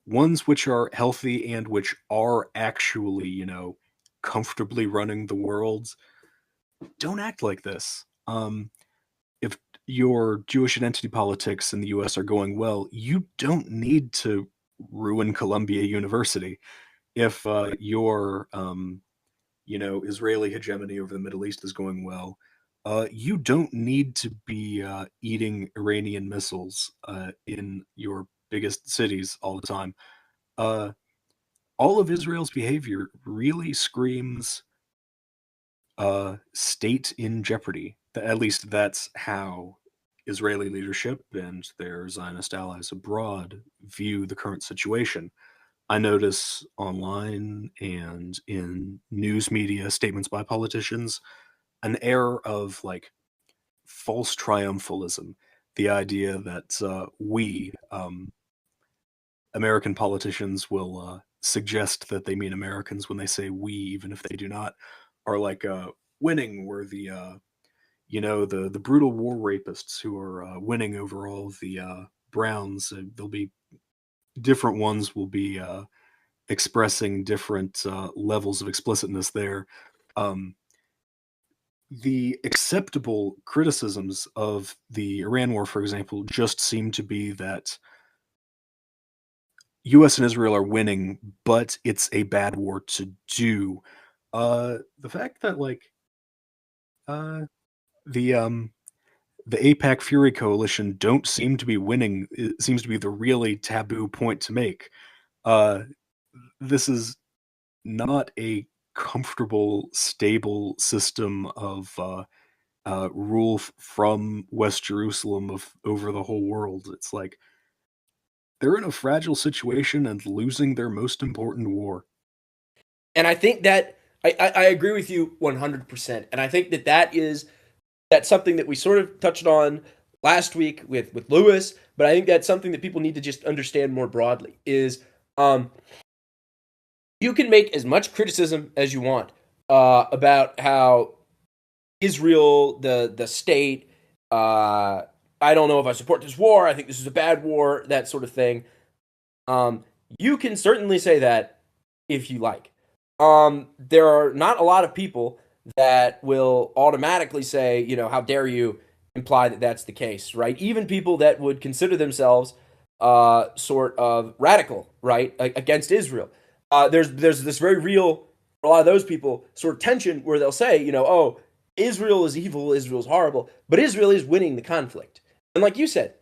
Ones which are healthy and which are actually, comfortably running the world don't act like this. If your Jewish identity politics in the US are going well, you don't need to ruin Columbia University. If your Israeli hegemony over the Middle East is going well, you don't need to be eating Iranian missiles in your biggest cities all the time. Uh, all of Israel's behavior really screams state in jeopardy. At least that's how Israeli leadership and their Zionist allies abroad view the current situation. I notice online and in news media statements by politicians an air of like false triumphalism. The idea that American politicians will suggest that they mean Americans when they say we, even if they do not, are like winning. We're the brutal war rapists who are winning over all of the Browns. There'll be different ones will be expressing different levels of explicitness there. Um, the acceptable criticisms of the Iran war, for example, just seem to be that U.S. and Israel are winning, but it's a bad war to do. The fact that uh, the the APAC Fury Coalition don't seem to be winning, it seems to be the really taboo point to make. Uh, this is not a comfortable, stable system of rule from West Jerusalem of over the whole world. It's like they're in a fragile situation and losing their most important war. And I think that I agree with you 100%. And I think that's something that we sort of touched on last week with Lewis, but I think that's something that people need to just understand more broadly is um, you can make as much criticism as you want about how Israel, the state, I don't know if I support this war. I think this is a bad war, that sort of thing. Um, you can certainly say that if you like. There are not a lot of people that will automatically say, how dare you imply that that's the case, right? Even people that would consider themselves sort of radical, right, against Israel. There's this very real, for a lot of those people, sort of tension where they'll say, oh, Israel is evil, Israel's horrible, but Israel is winning the conflict. And like you said,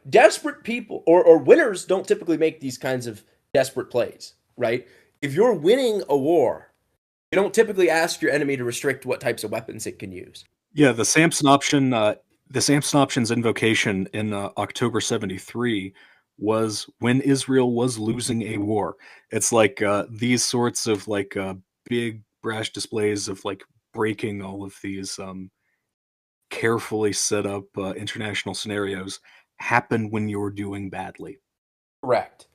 desperate people or winners don't typically make these kinds of desperate plays, right? If you're winning a war, you don't typically ask your enemy to restrict what types of weapons it can use. Yeah, the Samson option's invocation in October '73 was when Israel was losing a war. It's like these sorts of big brash displays of like breaking all of these carefully set up international scenarios happen when you're doing badly. Correct.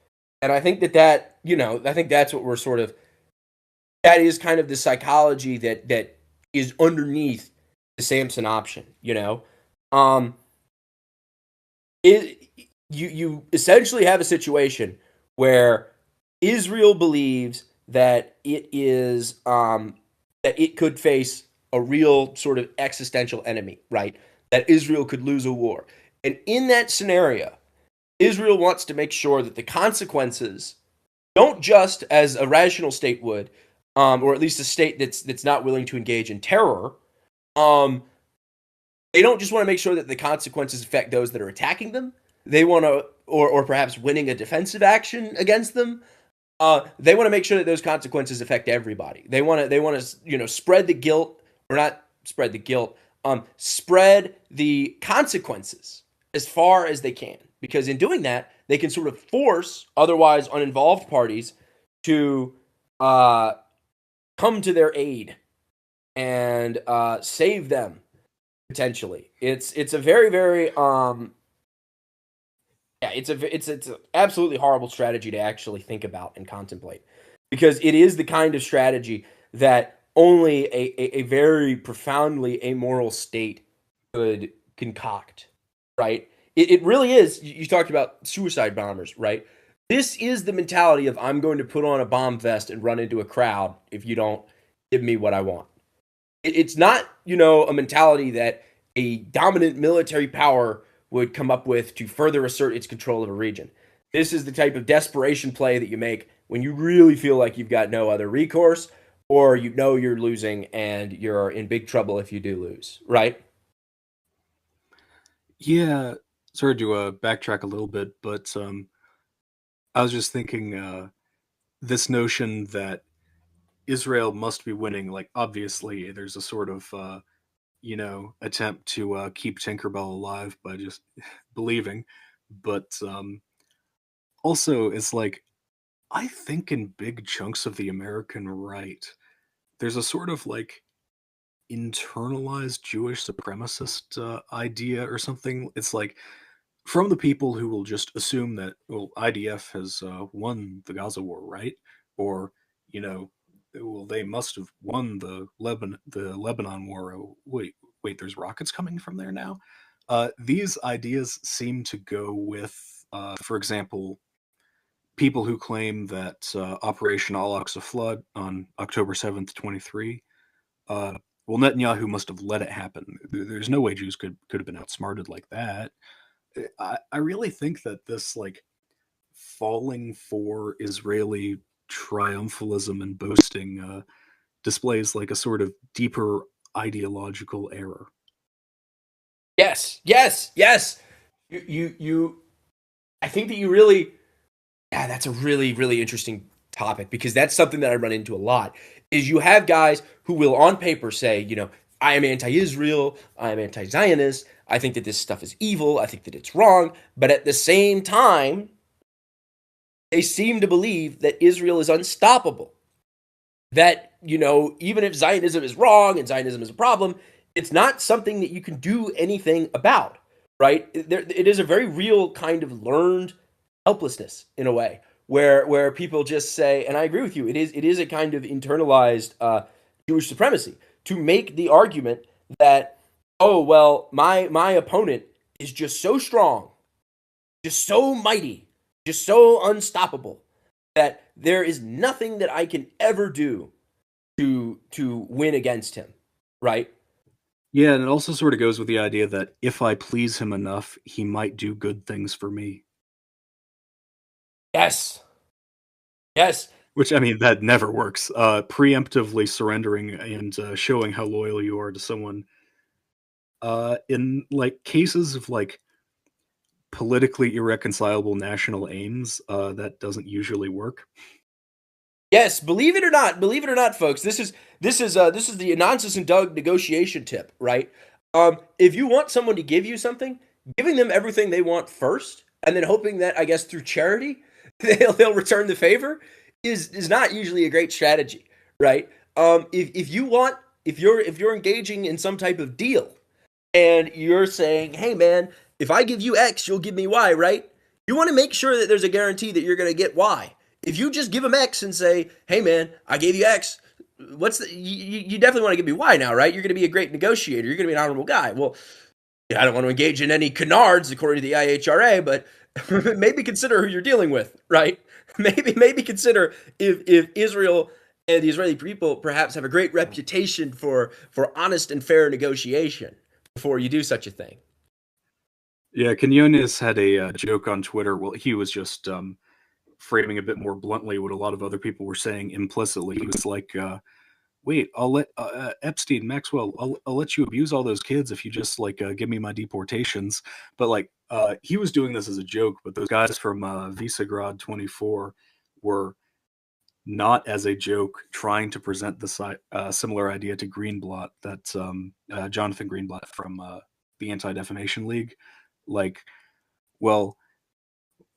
And I think I think that's what we're sort of, that is kind of the psychology that is underneath the Samson option, you know? Um, it, you essentially have a situation where Israel believes that that it could face a real sort of existential enemy, right? That Israel could lose a war. And in that scenario, Israel wants to make sure that the consequences don't just, as a rational state would, or at least a state that's not willing to engage in terror, um, they don't just want to make sure that the consequences affect those that are attacking them. They want to, or perhaps winning a defensive action against them. They want to make sure that those consequences affect everybody. They want to, spread the guilt, or not spread the guilt, spread the consequences as far as they can, because in doing that, they can sort of force otherwise uninvolved parties to uh, come to their aid and save them potentially. It's a very very yeah, it's an absolutely horrible strategy to actually think about and contemplate, because it is the kind of strategy that only a very profoundly amoral state could concoct, right? It really is. You talked about suicide bombers, right? This is the mentality of, I'm going to put on a bomb vest and run into a crowd if you don't give me what I want. It's not, a mentality that a dominant military power would come up with to further assert its control of a region. This is the type of desperation play that you make when you really feel like you've got no other recourse, or you know you're losing and you're in big trouble if you do lose, right? Yeah, sorry to backtrack a little bit, but I was just thinking this notion that Israel must be winning. Like, obviously, there's a sort of attempt to keep Tinkerbell alive by just believing, but also it's like, I think in big chunks of the American right, there's a sort of like internalized Jewish supremacist idea or something. It's like, from the people who will just assume that, well, IDF has won the Gaza war, right? Or, you know, well, they must have won the Lebanon war. Oh, wait, there's rockets coming from there now. These ideas seem to go with, for example, people who claim that Operation Al Aqsa Flood on October 7th, 23. Uh, well, Netanyahu must have let it happen. There's no way Jews could have been outsmarted like that. I really think that this like falling for Israeli triumphalism and boasting displays like a sort of deeper ideological error. Yes, yes, yes. You I think that you really, yeah, that's a really, really interesting topic, because that's something that I run into a lot. Is you have guys who will, on paper, say, I am anti-Israel, I am anti-Zionist, I think that this stuff is evil, I think that it's wrong, but at the same time, they seem to believe that Israel is unstoppable. That, even if Zionism is wrong and Zionism is a problem, it's not something that you can do anything about, right? It is a very real kind of learned helplessness in a way, where people just say, and I agree with you, it is a kind of internalized Jewish supremacy to make the argument that, oh well, my opponent is just so strong, just so mighty, just so unstoppable, that there is nothing that I can ever do to win against him, right? Yeah, and it also sort of goes with the idea that if I please him enough, he might do good things for me. Yes, yes, Which, I mean, that never works. Preemptively surrendering and showing how loyal you are to someone. In like cases of like politically irreconcilable national aims, that doesn't usually work. yes. Believe it or not, folks. This is the Anonymous and Doug negotiation tip, right? If you want someone to give you something, giving them everything they want first, and then hoping that, I guess, through charity they'll return the favor, is not usually a great strategy, right? If you want, if you're engaging in some type of deal, and you're saying, hey man, if I give you X, you'll give me Y, right? You want to make sure that there's a guarantee that you're going to get Y. If you just give them X and say, "Hey, man, I gave you X," what's the, you definitely want to give me Y now, right? You're going to be a great negotiator. You're going to be an honorable guy. Well, yeah, I don't want to engage in any canards according to the IHRA, but maybe consider who you're dealing with, right? Maybe consider if Israel and the Israeli people perhaps have a great reputation for honest and fair negotiation before you do such a thing. Yeah, Quinones had a joke on Twitter. Well, he was just framing a bit more bluntly what a lot of other people were saying implicitly. He was like, "Wait, I'll let Epstein, Maxwell, I'll let you abuse all those kids if you just like give me my deportations." But like, he was doing this as a joke. But those guys from Visegrad 24 were not as a joke trying to present the similar idea to Greenblatt that Jonathan Greenblatt from the Anti-Defamation League. Like, well,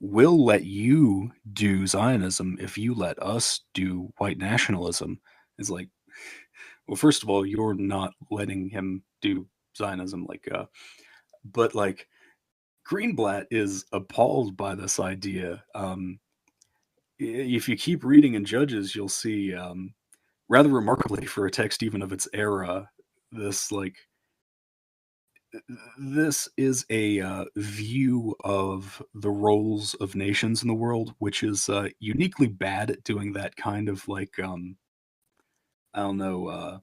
we'll let you do Zionism if you let us do white nationalism. It's like, well, first of all, you're not letting him do Zionism, like, but like Greenblatt is appalled by this idea. If you keep reading in Judges, you'll see, rather remarkably for a text even of its era, this like this is a view of the roles of nations in the world, which is uniquely bad at doing that kind of like I don't know,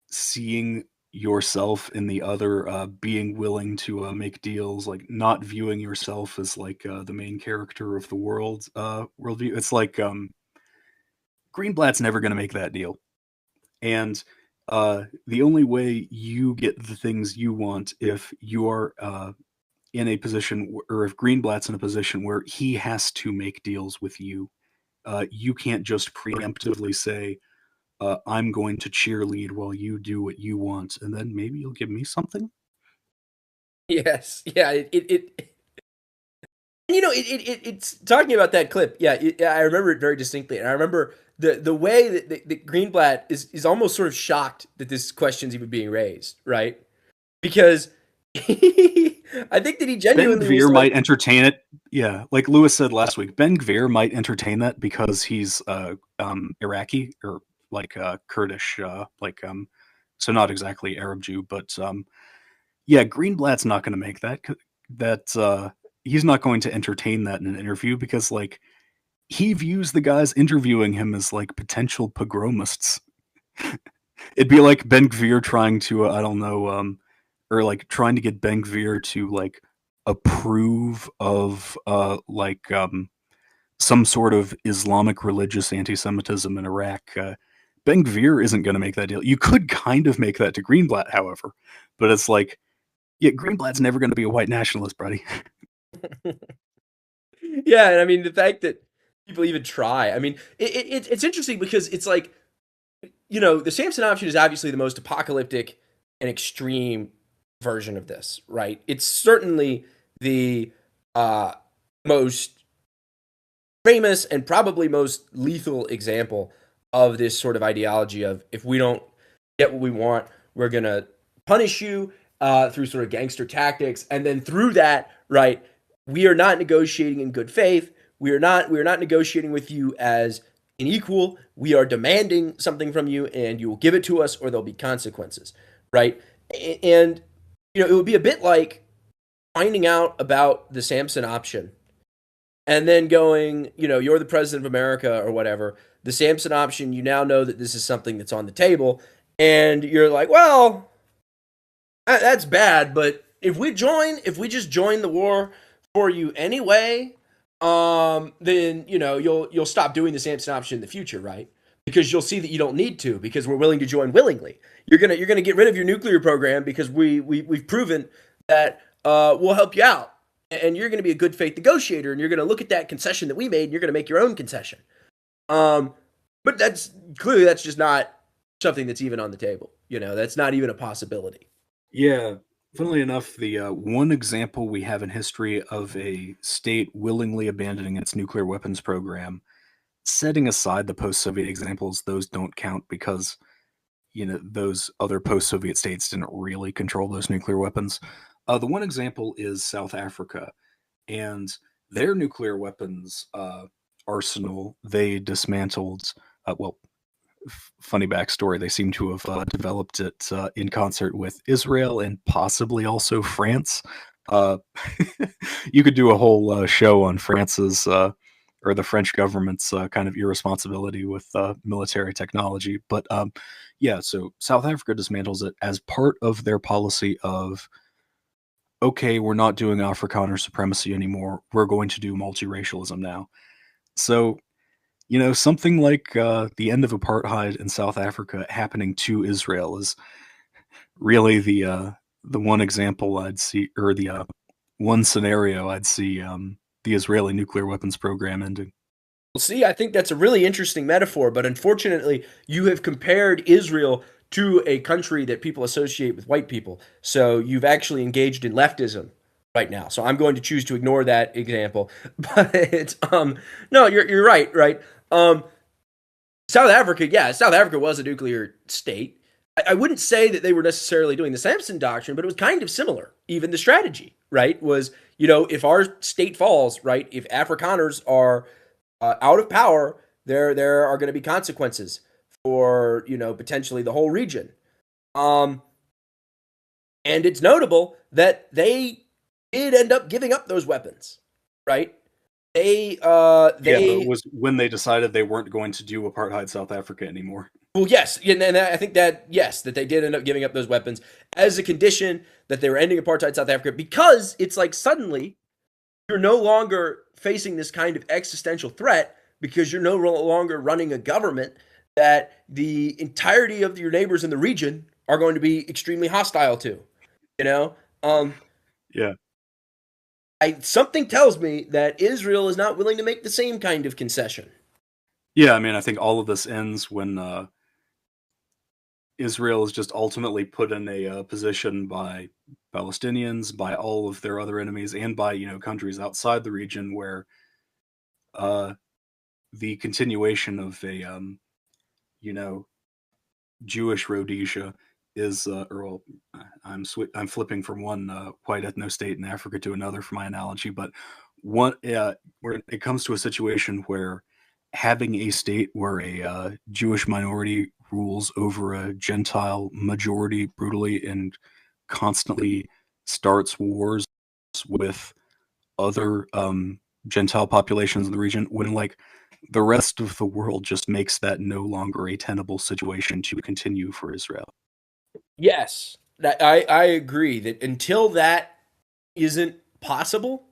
seeing yourself in the other, being willing to make deals, like not viewing yourself as like the main character of the worldview. It's like Greenblatt's never going to make that deal, and the only way you get the things you want if you are in a position, or if Greenblatt's in a position where he has to make deals with you. You can't just preemptively say, I'm going to cheerlead while you do what you want, and then maybe you'll give me something. Yes, yeah, it's talking about that clip. Yeah, I remember it very distinctly, and I remember the way that Greenblatt is almost sort of shocked that this question's even being raised, right? Because I think that he Ben genuinely was Gvir like, might entertain it. Yeah, like Lewis said last week, Ben Gvir might entertain that because he's Iraqi or like Kurdish, so not exactly Arab Jew, but yeah, Greenblatt's not going to make that. He's not going to entertain that in an interview because like he views the guys interviewing him as like potential pogromists. It'd be like Ben Gvir trying to, I don't know, or like trying to get Ben Gvir to like approve of some sort of Islamic religious anti-Semitism in Iraq. Ben Gvir isn't going to make that deal. You could kind of make that to Greenblatt, however, but it's like, yeah, Greenblatt's never going to be a white nationalist, buddy. yeah, and I mean the fact that people even try. I mean, it's interesting because it's like, the Samson option is obviously the most apocalyptic and extreme version of this, right? It's certainly the uh, most famous and probably most lethal example of this sort of ideology of if we don't get what we want, we're gonna punish you through sort of gangster tactics, and then through that, right, we are not negotiating in good faith. We are not negotiating with you as an equal. We are demanding something from you, and you will give it to us, or there'll be consequences, right? And it would be a bit like finding out about the Samson option and then going, you're the president of America or whatever, the Samson option, you now know that this is something that's on the table. And you're like, well, that's bad, but if we just join the war for you anyway, then you'll stop doing the Samson option in the future, right? Because you'll see that you don't need to, because we're willing to join willingly. You're gonna get rid of your nuclear program because we've proven that we'll help you out, and you're gonna be a good faith negotiator, and you're gonna look at that concession that we made, and you're gonna make your own concession. Um, but that's just not something that's even on the table. That's not even a possibility. Yeah, funnily enough, the one example we have in history of a state willingly abandoning its nuclear weapons program, setting aside the post-Soviet examples, those don't count because those other post-Soviet states didn't really control those nuclear weapons. The one example is South Africa. and their nuclear weapons arsenal they dismantled. Well, funny backstory, they seem to have developed it in concert with Israel and possibly also France. Uh, you could do a whole show on France's or the French government's kind of irresponsibility with military technology. But yeah, so South Africa dismantles it as part of their policy of, okay, we're not doing Afrikaner supremacy anymore. We're going to do multiracialism now. So something like the end of apartheid in South Africa happening to Israel is really the one example I'd see, or the one scenario I'd see the Israeli nuclear weapons program ending. Well, see, I think that's a really interesting metaphor, but unfortunately, you have compared Israel to a country that people associate with white people. So you've actually engaged in leftism right now. So I'm going to choose to ignore that example. But no, you're right, right? Um, South Africa, yeah, South Africa was a nuclear state. I wouldn't say that they were necessarily doing the Samson doctrine, but it was kind of similar. Even the strategy, right, was, if our state falls, right, if Afrikaners are out of power, there are going to be consequences for potentially the whole region. Um, and it's notable that they did end up giving up those weapons, right? Yeah, but it They was when they decided they weren't going to do apartheid South Africa anymore. Well, yes, and I think that yes, that they did end up giving up those weapons as a condition that they were ending apartheid South Africa, because it's like suddenly you're no longer facing this kind of existential threat, because you're no longer running a government that the entirety of your neighbors in the region are going to be extremely hostile to. You know, um, Yeah, something tells me that Israel is not willing to make the same kind of concession. yeah. I mean, I think all of this ends when Israel is just ultimately put in a position by Palestinians, by all of their other enemies, and by countries outside the region where uh, the continuation of a you know Jewish Rhodesia is, or well, I'm flipping from one white ethno state in Africa to another for my analogy, but one where it comes to a situation where having a state where a Jewish minority rules over a Gentile majority brutally and constantly starts wars with other Gentile populations in the region, when like the rest of the world just makes that no longer a tenable situation to continue for Israel. Yes, that I agree that until that isn't possible,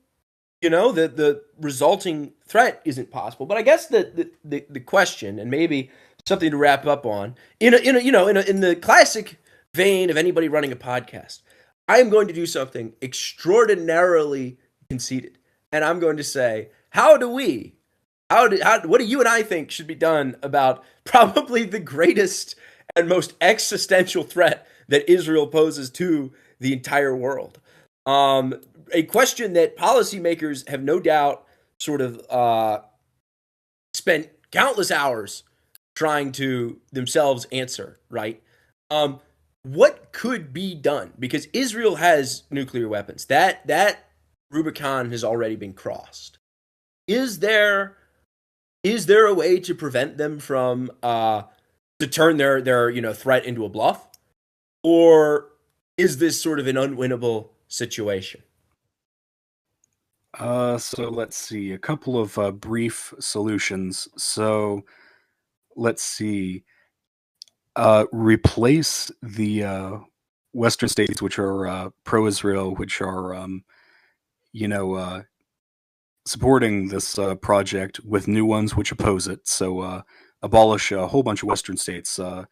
the resulting threat isn't possible. But I guess the question, and maybe something to wrap up on, in the classic vein of anybody running a podcast, I am going to do something extraordinarily conceited, and I'm going to say, what do you and I think should be done about probably the greatest and most existential threat that Israel poses to the entire world? A question that policymakers have no doubt sort of spent countless hours trying to themselves answer, right? What could be done? Because Israel has nuclear weapons. That Rubicon has already been crossed. Is there a way to prevent them from to turn their threat into a bluff, or is this sort of an unwinnable situation? So let's see, a couple of brief solutions. So let's see, replace the Western states, which are pro-Israel, which are you know uh, supporting this project, with new ones which oppose it. So abolish a whole bunch of Western states. The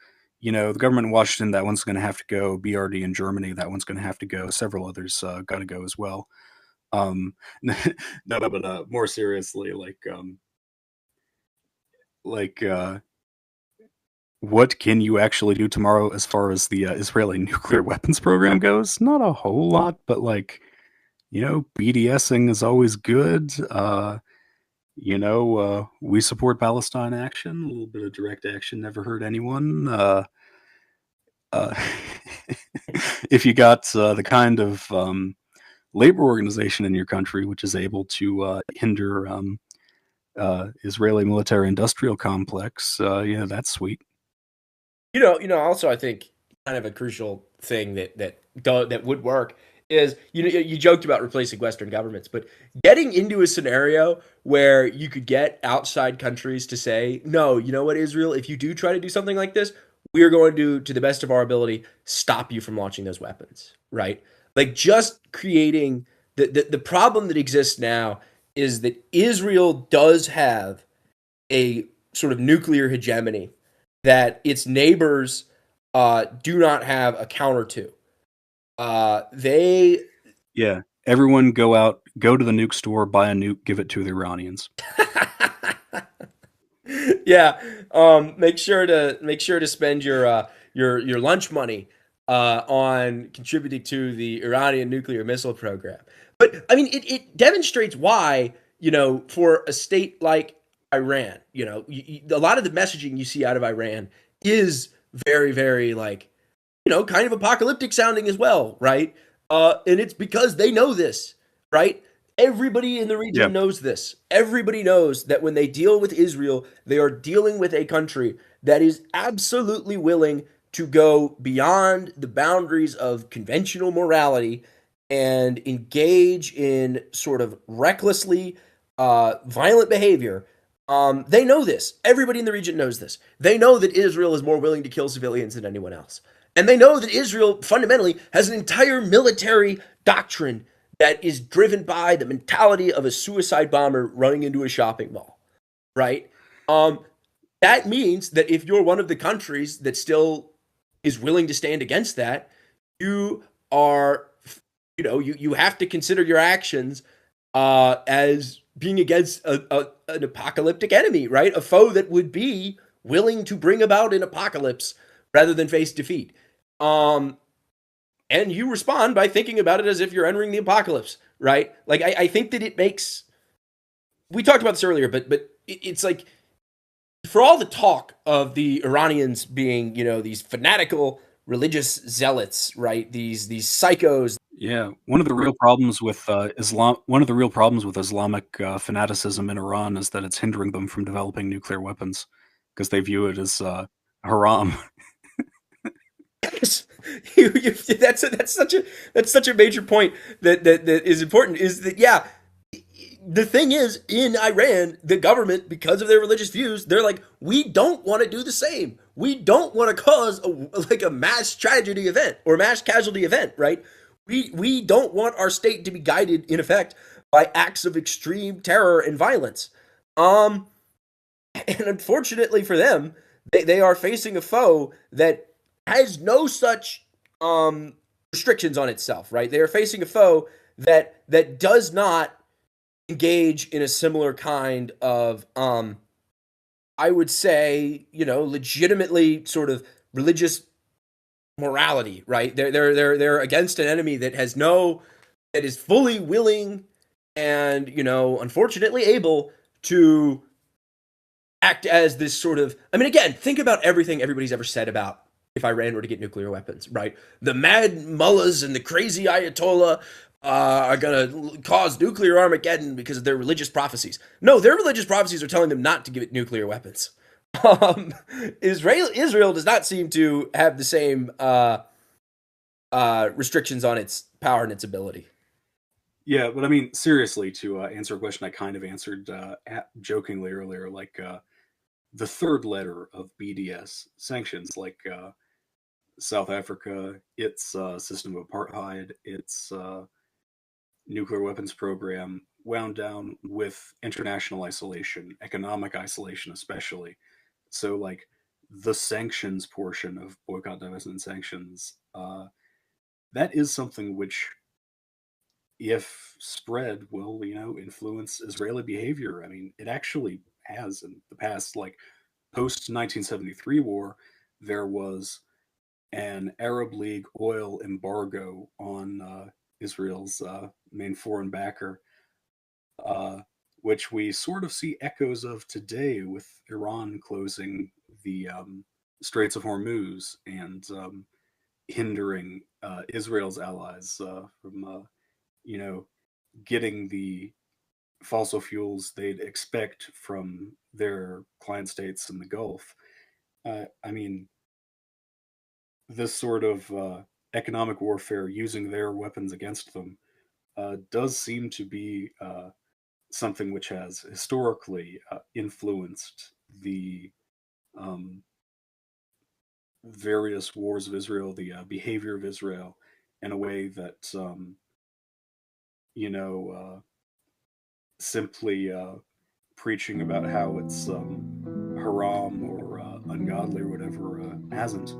government in Washington, that one's going to have to go. BRD in Germany, that one's going to have to go. Several others got to go as well. No, but more seriously, like what can you actually do tomorrow as far as the Israeli nuclear weapons program goes? Not a whole lot, but BDSing is always good. We support Palestine action. A little bit of direct action never hurt anyone. Uh, if you got the kind of labor organization in your country which is able to hinder Israeli military-industrial complex, yeah, that's sweet. Also, I think kind of a crucial thing that would work is you joked about replacing Western governments, but getting into a scenario where you could get outside countries to say, no, you know what, Israel, if you do try to do something like this, we are going to the best of our ability, stop you from launching those weapons, right? Like just creating the problem that exists now is that Israel does have a sort of nuclear hegemony that its neighbors do not have a counter to. They, Yeah, everyone go to the nuke store, buy a nuke, give it to the Iranians. yeah, make sure to spend your lunch money on contributing to the Iranian nuclear missile program. But I mean, it demonstrates why for a state like Iran, a lot of the messaging you see out of Iran is very, very like kind of apocalyptic sounding as well, right? And it's because they know this, right? Everybody in the Yeah. region knows this. Everybody knows that when they deal with Israel, they are dealing with a country that is absolutely willing to go beyond the boundaries of conventional morality and engage in sort of recklessly violent behavior. They know this. Everybody in the region knows this. They know that Israel is more willing to kill civilians than anyone else. And they know that Israel fundamentally has an entire military doctrine that is driven by the mentality of a suicide bomber running into a shopping mall, right? Um, that means that if you're one of the countries that still is willing to stand against that, you are, you have to consider your actions as being against an apocalyptic enemy, right? A foe that would be willing to bring about an apocalypse rather than face defeat. Um, and you respond by thinking about it as if you're entering the apocalypse, right? Like I think that it makes. We talked about this earlier, but it's like for all the talk of the Iranians being, these fanatical religious zealots, right? These psychos. Yeah, one of the real problems with Islamic fanaticism in Iran is that it's hindering them from developing nuclear weapons because they view it as haram. That's such a major point that is important. Is that yeah, the thing is, in Iran, the government, because of their religious views, they're like, we don't want to do the same. We don't want to cause a mass tragedy event or mass casualty event, right? We don't want our state to be guided, in effect, by acts of extreme terror and violence. Um, and unfortunately for them, they are facing a foe that has no such restrictions on itself, right? They are facing a foe that does not engage in a similar kind of I would say, legitimately sort of religious morality, right? They're against an enemy that is fully willing and, unfortunately able to act as this sort of. I mean, again, think about everything everybody's ever said about if Iran were to get nuclear weapons, right? The mad mullahs and the crazy Ayatollah are going to cause nuclear Armageddon because of their religious prophecies. No, their religious prophecies are telling them not to give it nuclear weapons. Um, Israel does not seem to have the same restrictions on its power and its ability. Yeah, but I mean, seriously, to answer a question I kind of answered jokingly earlier, like the third letter of BDS sanctions, like South Africa, its system of apartheid, its nuclear weapons program wound down with international isolation, economic isolation, especially. So, like, the sanctions portion of boycott, divestment, sanctions, that is something which, if spread, will, influence Israeli behavior. I mean, it actually has in the past, like, post 1973 war, there was an Arab League oil embargo on Israel's main foreign backer, uh, which we sort of see echoes of today with Iran closing the Straits of Hormuz and hindering Israel's allies from you know, getting the fossil fuels they'd expect from their client states in the Gulf. I mean, this sort of economic warfare using their weapons against them does seem to be something which has historically influenced the um, various wars of Israel, the behavior of Israel, in a way that you know simply preaching about how it's haram or ungodly or whatever hasn't.